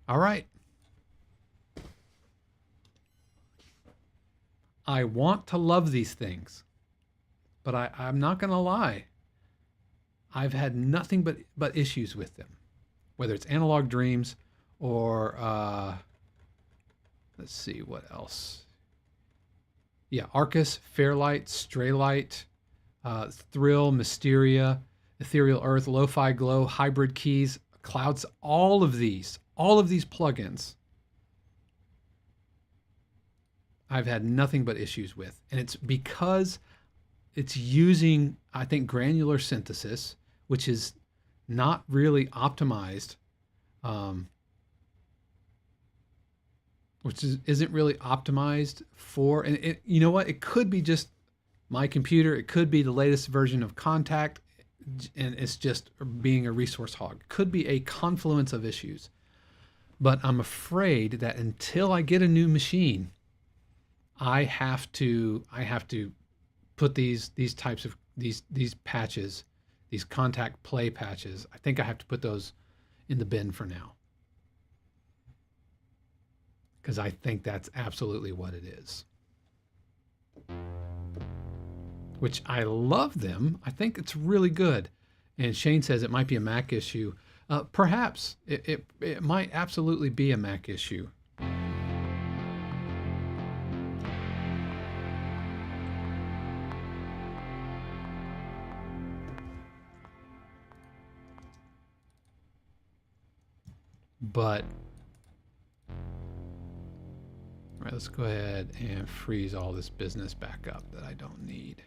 All right. I want to love these things, but I'm not going to lie. I've had nothing but issues with them, whether it's Analog Dreams or let's see what else. Yeah, Arcus, Fairlight, Straylight, Thrill, Mysteria, Ethereal Earth, Lo-Fi Glow, Hybrid Keys, Clouds. All of these plugins I've had nothing but issues with. And it's because it's using, I think, granular synthesis, which is not really optimized, isn't really optimized for, and it, you know what? It could be just my computer. It could be the latest version of Contact, and it's just being a resource hog. Could be a confluence of issues. But I'm afraid that until I get a new machine, I have to put these types of these patches, these Contact Play patches. I think I have to put those in the bin for now, because I think that's absolutely what it is. Which I love them. I think it's really good. And Shane says it might be a Mac issue. Perhaps it might absolutely be a Mac issue. But all right, let's go ahead and freeze all this business back up that I don't need.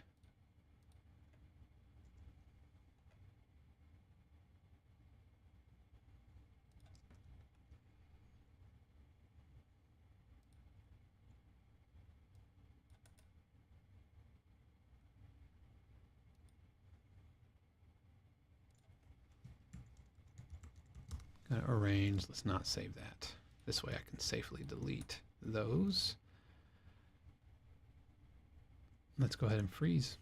Gonna arrange, let's not save that. This way I can safely delete those. Let's go ahead and freeze.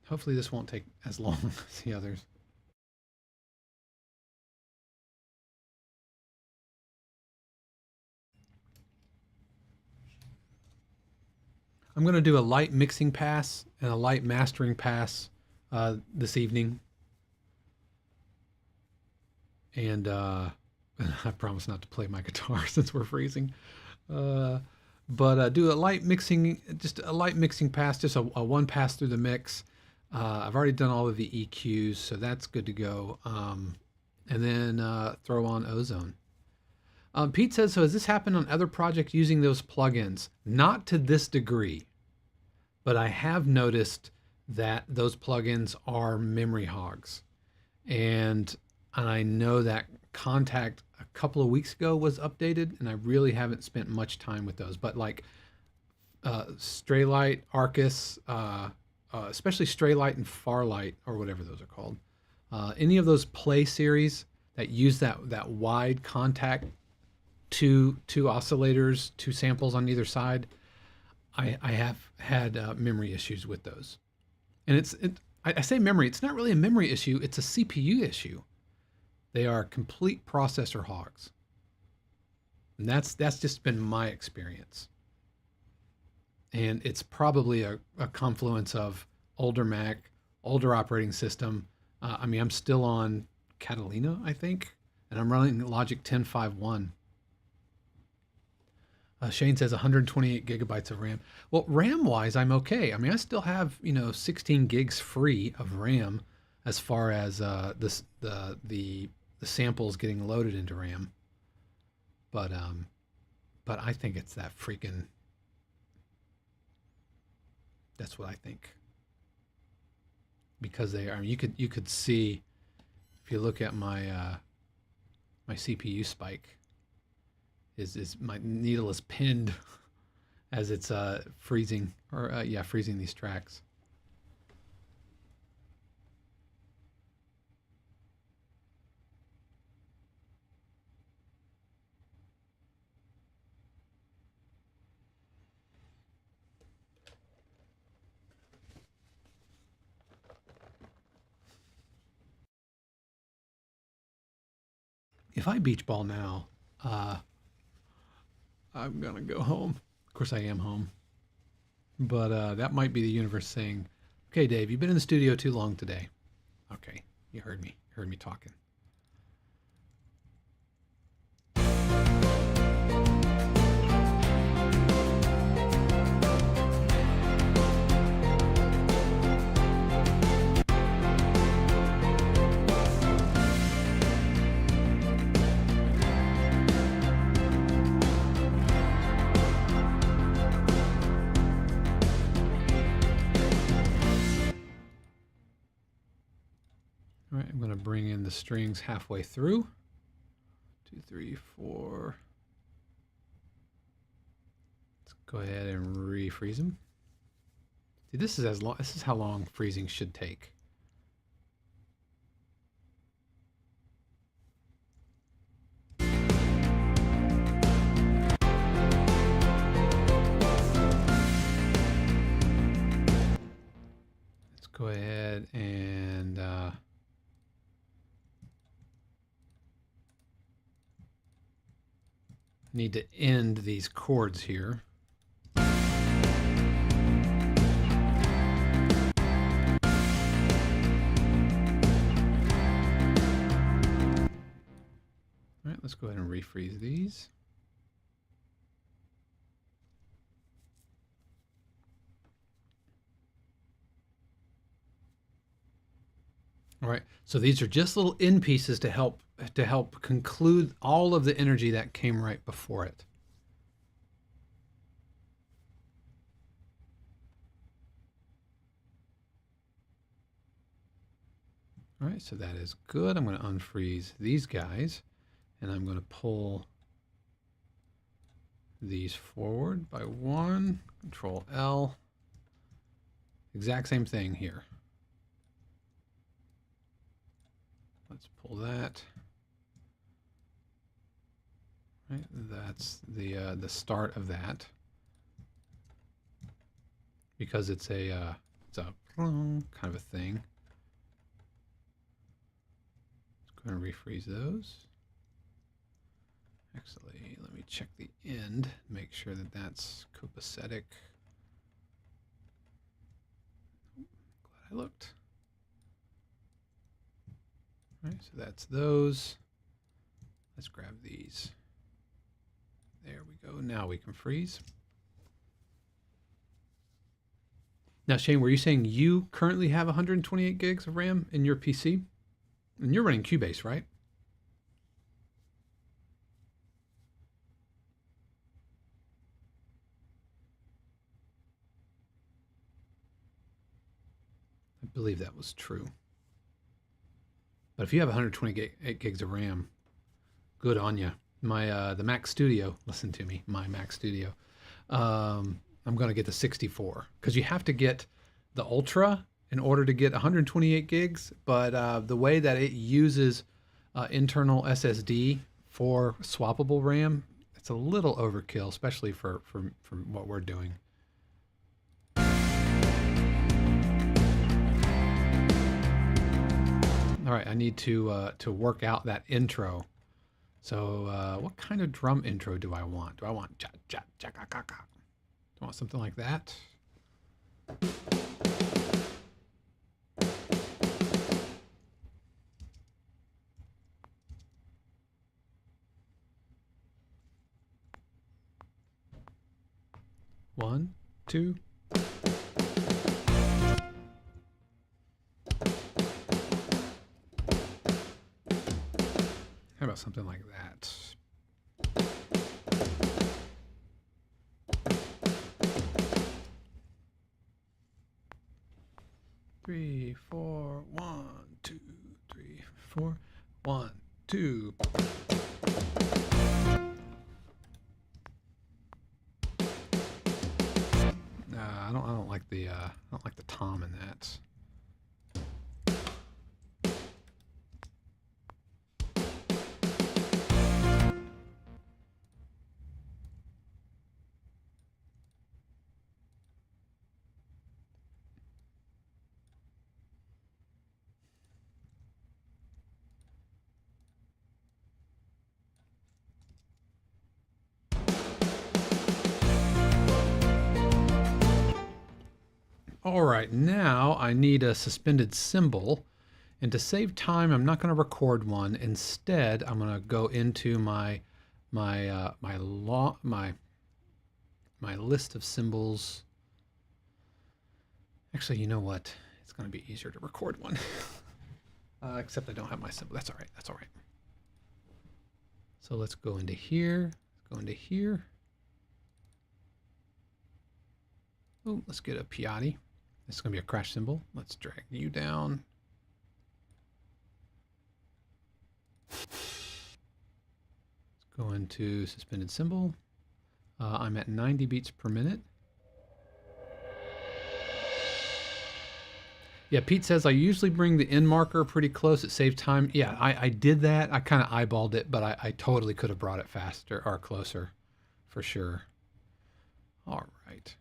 Hopefully this won't take as long as the others. I'm gonna do a light mixing pass and a light mastering pass this evening. And I promise not to play my guitar since we're freezing. But do a light mixing, just a light mixing pass, just a one pass through the mix. I've already done all of the EQs, so that's good to go. And then throw on Ozone. Pete says, so has this happened on other projects using those plugins? Not to this degree, but I have noticed that those plugins are memory hogs. And I know that Contact a couple of weeks ago was updated, and I really haven't spent much time with those. But like Straylight, Arcus, especially Straylight and Farlight, or whatever those are called, any of those Play series that use that wide Contact, two oscillators, two samples on either side, I have had memory issues with those. And I say memory, it's not really a memory issue, it's a CPU issue. They are complete processor hogs. And that's just been my experience. And it's probably a confluence of older Mac, older operating system. I mean, I'm still on Catalina, I think, and I'm running Logic 10.5.1. Shane says 128 gigabytes of RAM. Well, RAM-wise, I'm okay. I mean, I still have 16 gigs free of RAM as far as the samples getting loaded into RAM. But I think it's that freaking. That's what I think. Because they are. I mean, you could see if you look at my my CPU spike. is my needle is pinned as it's freezing, or yeah, freezing these tracks. If I beach ball now, I'm gonna go home. Of course, I am home, but that might be the universe saying, "Okay, Dave, you've been in the studio too long today." Okay, you heard me. You heard me talking. All right, I'm going to bring in the strings halfway through. 2, 3, 4. Let's go ahead and refreeze them. See, this is how long freezing should take. Let's go ahead and need to end these chords here. All right, let's go ahead and refreeze these. All right, so these are just little end pieces to help conclude all of the energy that came right before it. All right, so that is good. I'm going to unfreeze these guys, and I'm going to pull these forward by 1, Control L. Exact same thing here. Let's pull that. Right, that's the start of that. Because it's a kind of a thing. Let's go ahead and refreeze those. Actually, let me check the end, make sure that that's copacetic. Glad I looked. All right, so that's those. Let's grab these. There we go. Now we can freeze. Now, Shane, were you saying you currently have 128 gigs of RAM in your PC? And you're running Cubase, right? I believe that was true. But if you have 128 gigs of RAM, good on you. My the Mac Studio, listen to me, my Mac Studio. I'm going to get the 64 because you have to get the Ultra in order to get 128 gigs. But the way that it uses internal SSD for swappable RAM, it's a little overkill, especially for what we're doing. All right, I need to work out that intro. So what kind of drum intro do I want? Do I want cha cha cha ka ka ka? Do I want something like that? One, two. How about something like that? Three, four, 1, 2, 3, 4, 1, 2. I don't like the tom in that. All right, now I need a suspended symbol, and to save time, I'm not going to record one. Instead, I'm going to go into my list of symbols. Actually, you know what? It's going to be easier to record one. Except I don't have my symbol. That's all right. That's all right. So let's go into here. Let's go into here. Oh, let's get a Piatti. This is going to be a crash symbol. Let's drag you down. Let's go into suspended symbol. I'm at 90 beats per minute. Yeah, Pete says, I usually bring the end marker pretty close. It saves time. Yeah, I did that. I kind of eyeballed it, but I totally could have brought it faster or closer for sure. All right.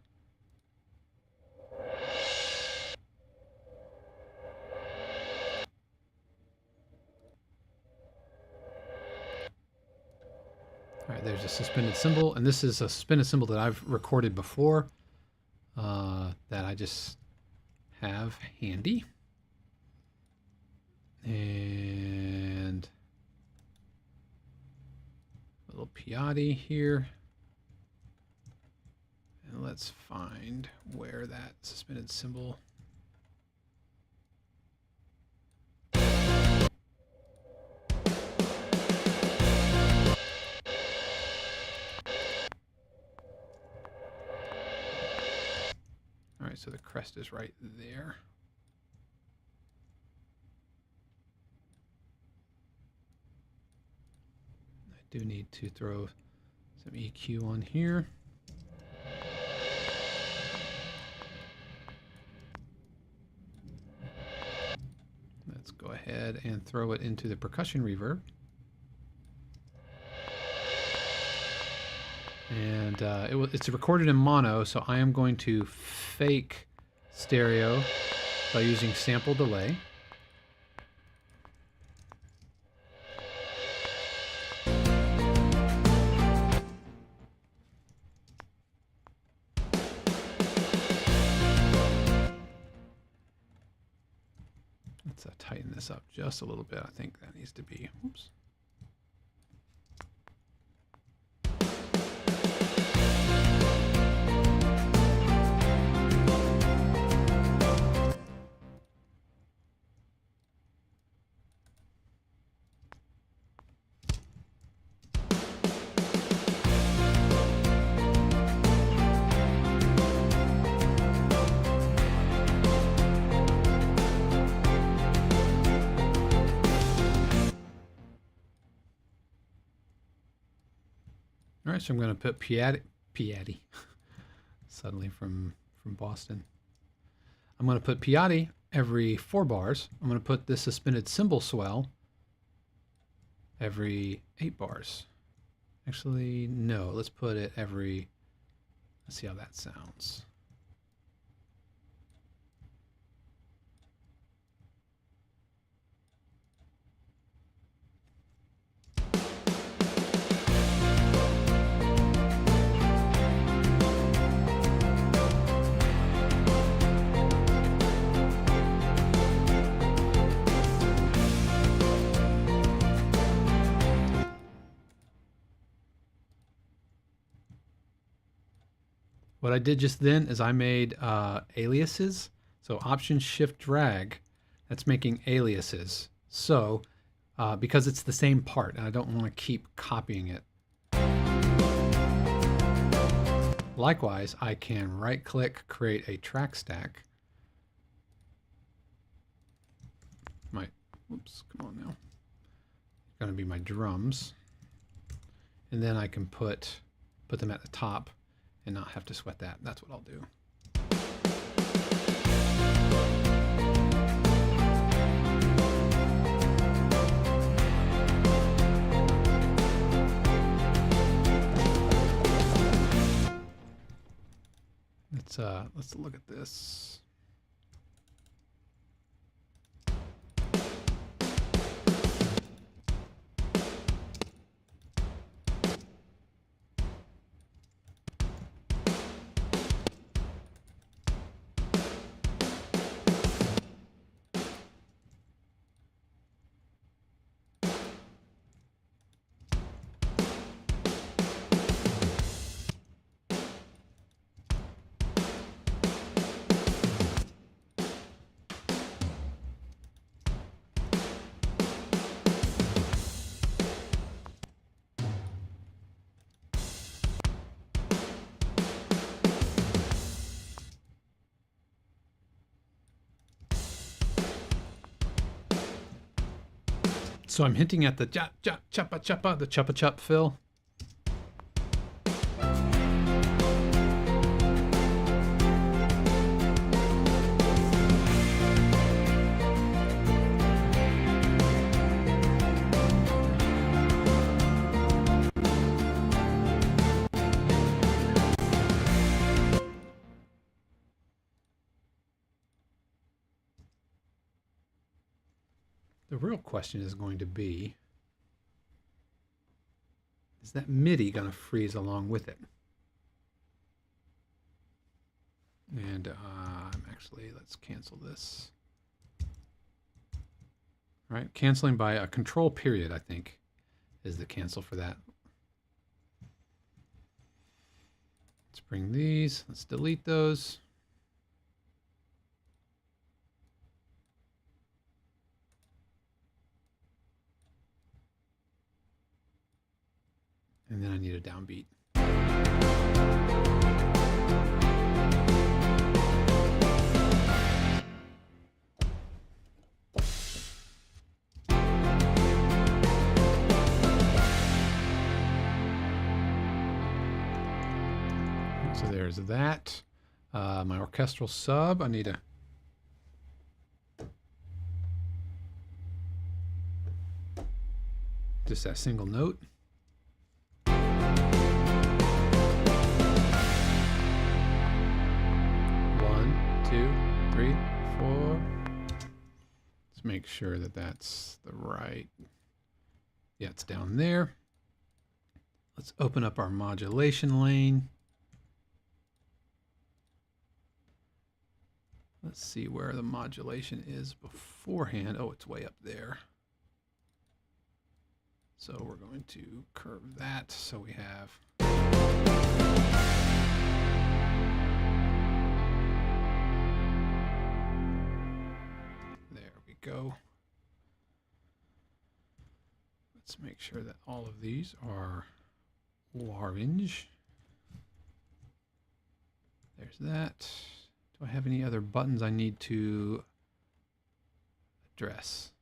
All right, there's a suspended symbol, and this is a suspended symbol that I've recorded before that I just have handy. And a little Piatti here. And let's find where that suspended symbol. All right, so the crest is right there. I do need to throw some EQ on here. Let's go ahead and throw it into the percussion reverb. And it's recorded in mono, so I am going to fake stereo by using sample delay. Let's tighten this up just a little bit. I think that needs to be, oops. All right, so I'm going to put Piatti, suddenly from Boston. I'm going to put Piatti every 4 bars. I'm going to put this suspended cymbal swell every 8 bars. Actually, no, let's put it every, let's see how that sounds. What I did just then is I made aliases. So Option Shift Drag, that's making aliases. So because it's the same part and I don't want to keep copying it. Likewise, I can right click, create a track stack. Oops, come on now. Going to be my drums. And then I can put them at the top and not have to sweat that. That's what I'll do. Let's look at this. So I'm hinting at the choppa choppa, the choppa chop fill. The real question is going to be, is that MIDI going to freeze along with it? And let's cancel this. All right, canceling by a control period, I think, is the cancel for that. Let's bring these, let's delete those. And then I need a downbeat. So there's that. My orchestral sub, I need a just that single note. Let's make sure that that's the right. Yeah, it's down there. Let's open up our modulation lane. Let's see where the modulation is beforehand. Oh, it's way up there. So we're going to curve that so we have. Go. Let's make sure that all of these are orange. There's that. Do I have any other buttons I need to address?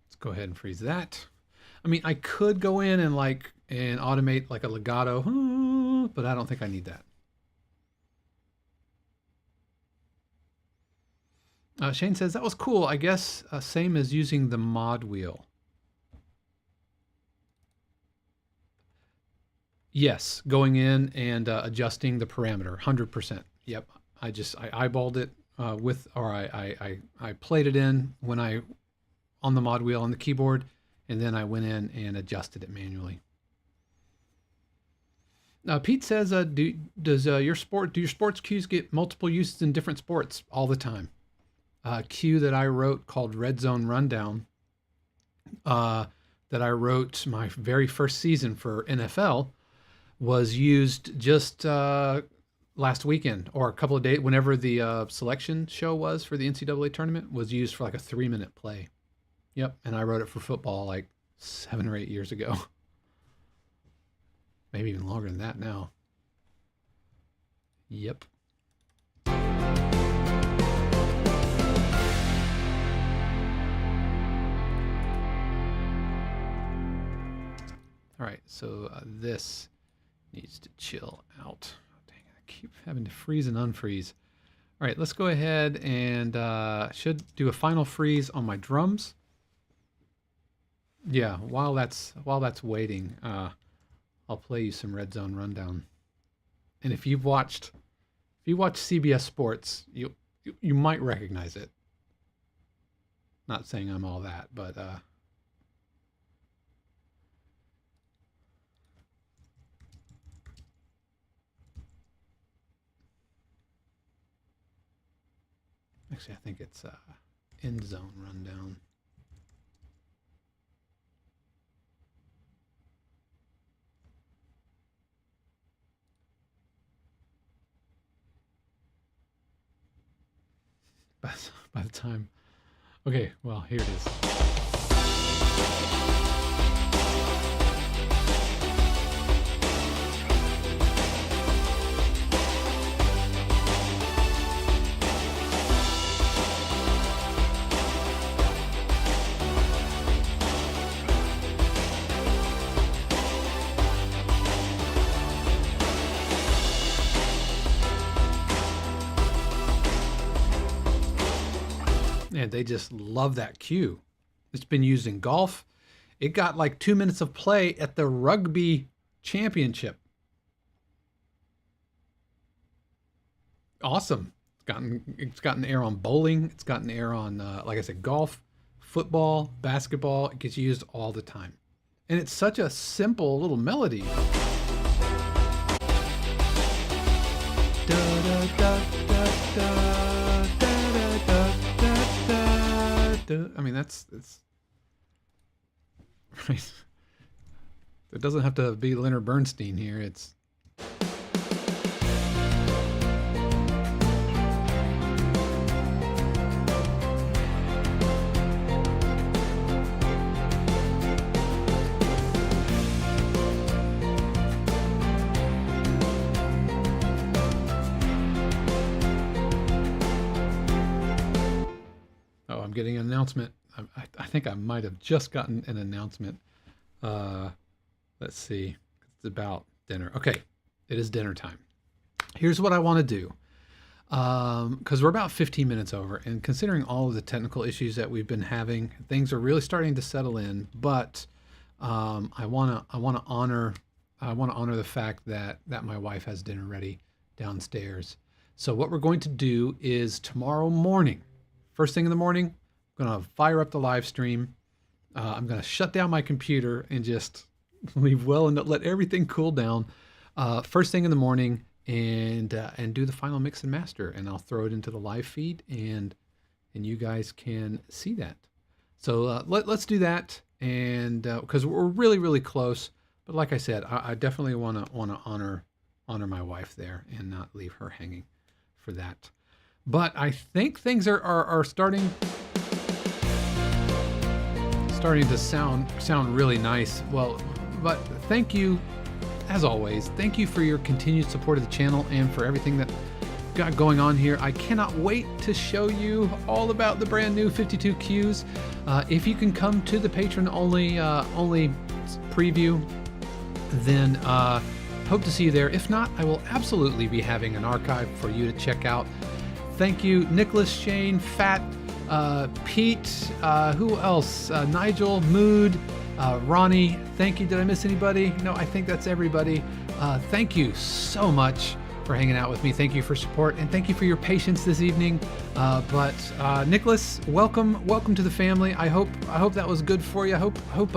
Let's go ahead and freeze that. I mean, I could go in and automate like a legato, but I don't think I need that. Shane says that was cool. I guess same as using the mod wheel. Yes, going in and adjusting the parameter, 100%. Yep, I eyeballed it I played it in when on the mod wheel on the keyboard, and then I went in and adjusted it manually. Pete says, do your sports cues get multiple uses in different sports? All the time. A cue that I wrote called Red Zone Rundown, that I wrote my very first season for NFL, was used just last weekend or a couple of days, whenever the selection show was for the NCAA tournament, was used for like a 3-minute play. Yep, and I wrote it for football like 7 or 8 years ago. Maybe even longer than that now. Yep. All right, so this needs to chill out. Oh, dang it, I keep having to freeze and unfreeze. All right, let's go ahead and should do a final freeze on my drums. Yeah, while that's waiting, I'll play you some Red Zone Rundown. And if you watch CBS Sports, you might recognize it. Not saying I'm all that, but actually I think it's End Zone Rundown. By the time, okay, well, here it is. And they just love that cue. It's been used in golf. It got like 2 minutes of play at the rugby championship. Awesome. It's gotten air on bowling. It's gotten air on, like I said, golf, football, basketball. It gets used all the time. And it's such a simple little melody. Da, da, da, da, da. I mean, that's right. It doesn't have to be Leonard Bernstein here. It's getting an announcement. I think I might have just gotten an announcement. Let's see. It's about dinner. Okay, it is dinner time. Here's what I want to do. Because we're about 15 minutes over, and considering all of the technical issues that we've been having, things are really starting to settle in. But I want to honor the fact that my wife has dinner ready downstairs. So what we're going to do is tomorrow morning, first thing in the morning, I'm going to fire up the live stream. I'm going to shut down my computer and just leave well and let everything cool down. First thing in the morning, and do the final mix and master, and I'll throw it into the live feed, and you guys can see that. So let's do that, and because we're really close. But like I said, I definitely want to honor my wife there and not leave her hanging for that. But I think things are starting to sound really nice. Well, but thank you, as always. Thank you for your continued support of the channel and for everything that got going on here. I cannot wait to show you all about the brand new 52 Qs. If you can come to the patron only preview, then hope to see you there. If not, I will absolutely be having an archive for you to check out. Thank you, Nicholas, Shane, Fat, Pete, who else? Nigel, Mood, Ronnie. Thank you. Did I miss anybody? No, I think that's everybody. Thank you so much for hanging out with me. Thank you for support, and thank you for your patience this evening. But Nicholas, welcome to the family. I hope that was good for you. I hope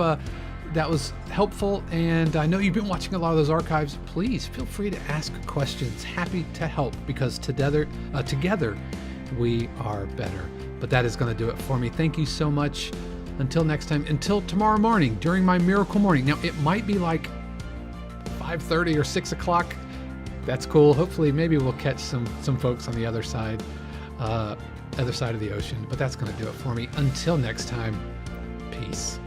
that was helpful, and I know you've been watching a lot of those archives. Please feel free to ask questions. Happy to help, because together we are better. But that is going to do it for me. Thank you so much. Until next time, until tomorrow morning during my miracle morning. Now it might be like 5:30 or 6 o'clock. That's cool. Hopefully, maybe we'll catch some folks on the other side of the ocean. But that's going to do it for me. Until next time, peace.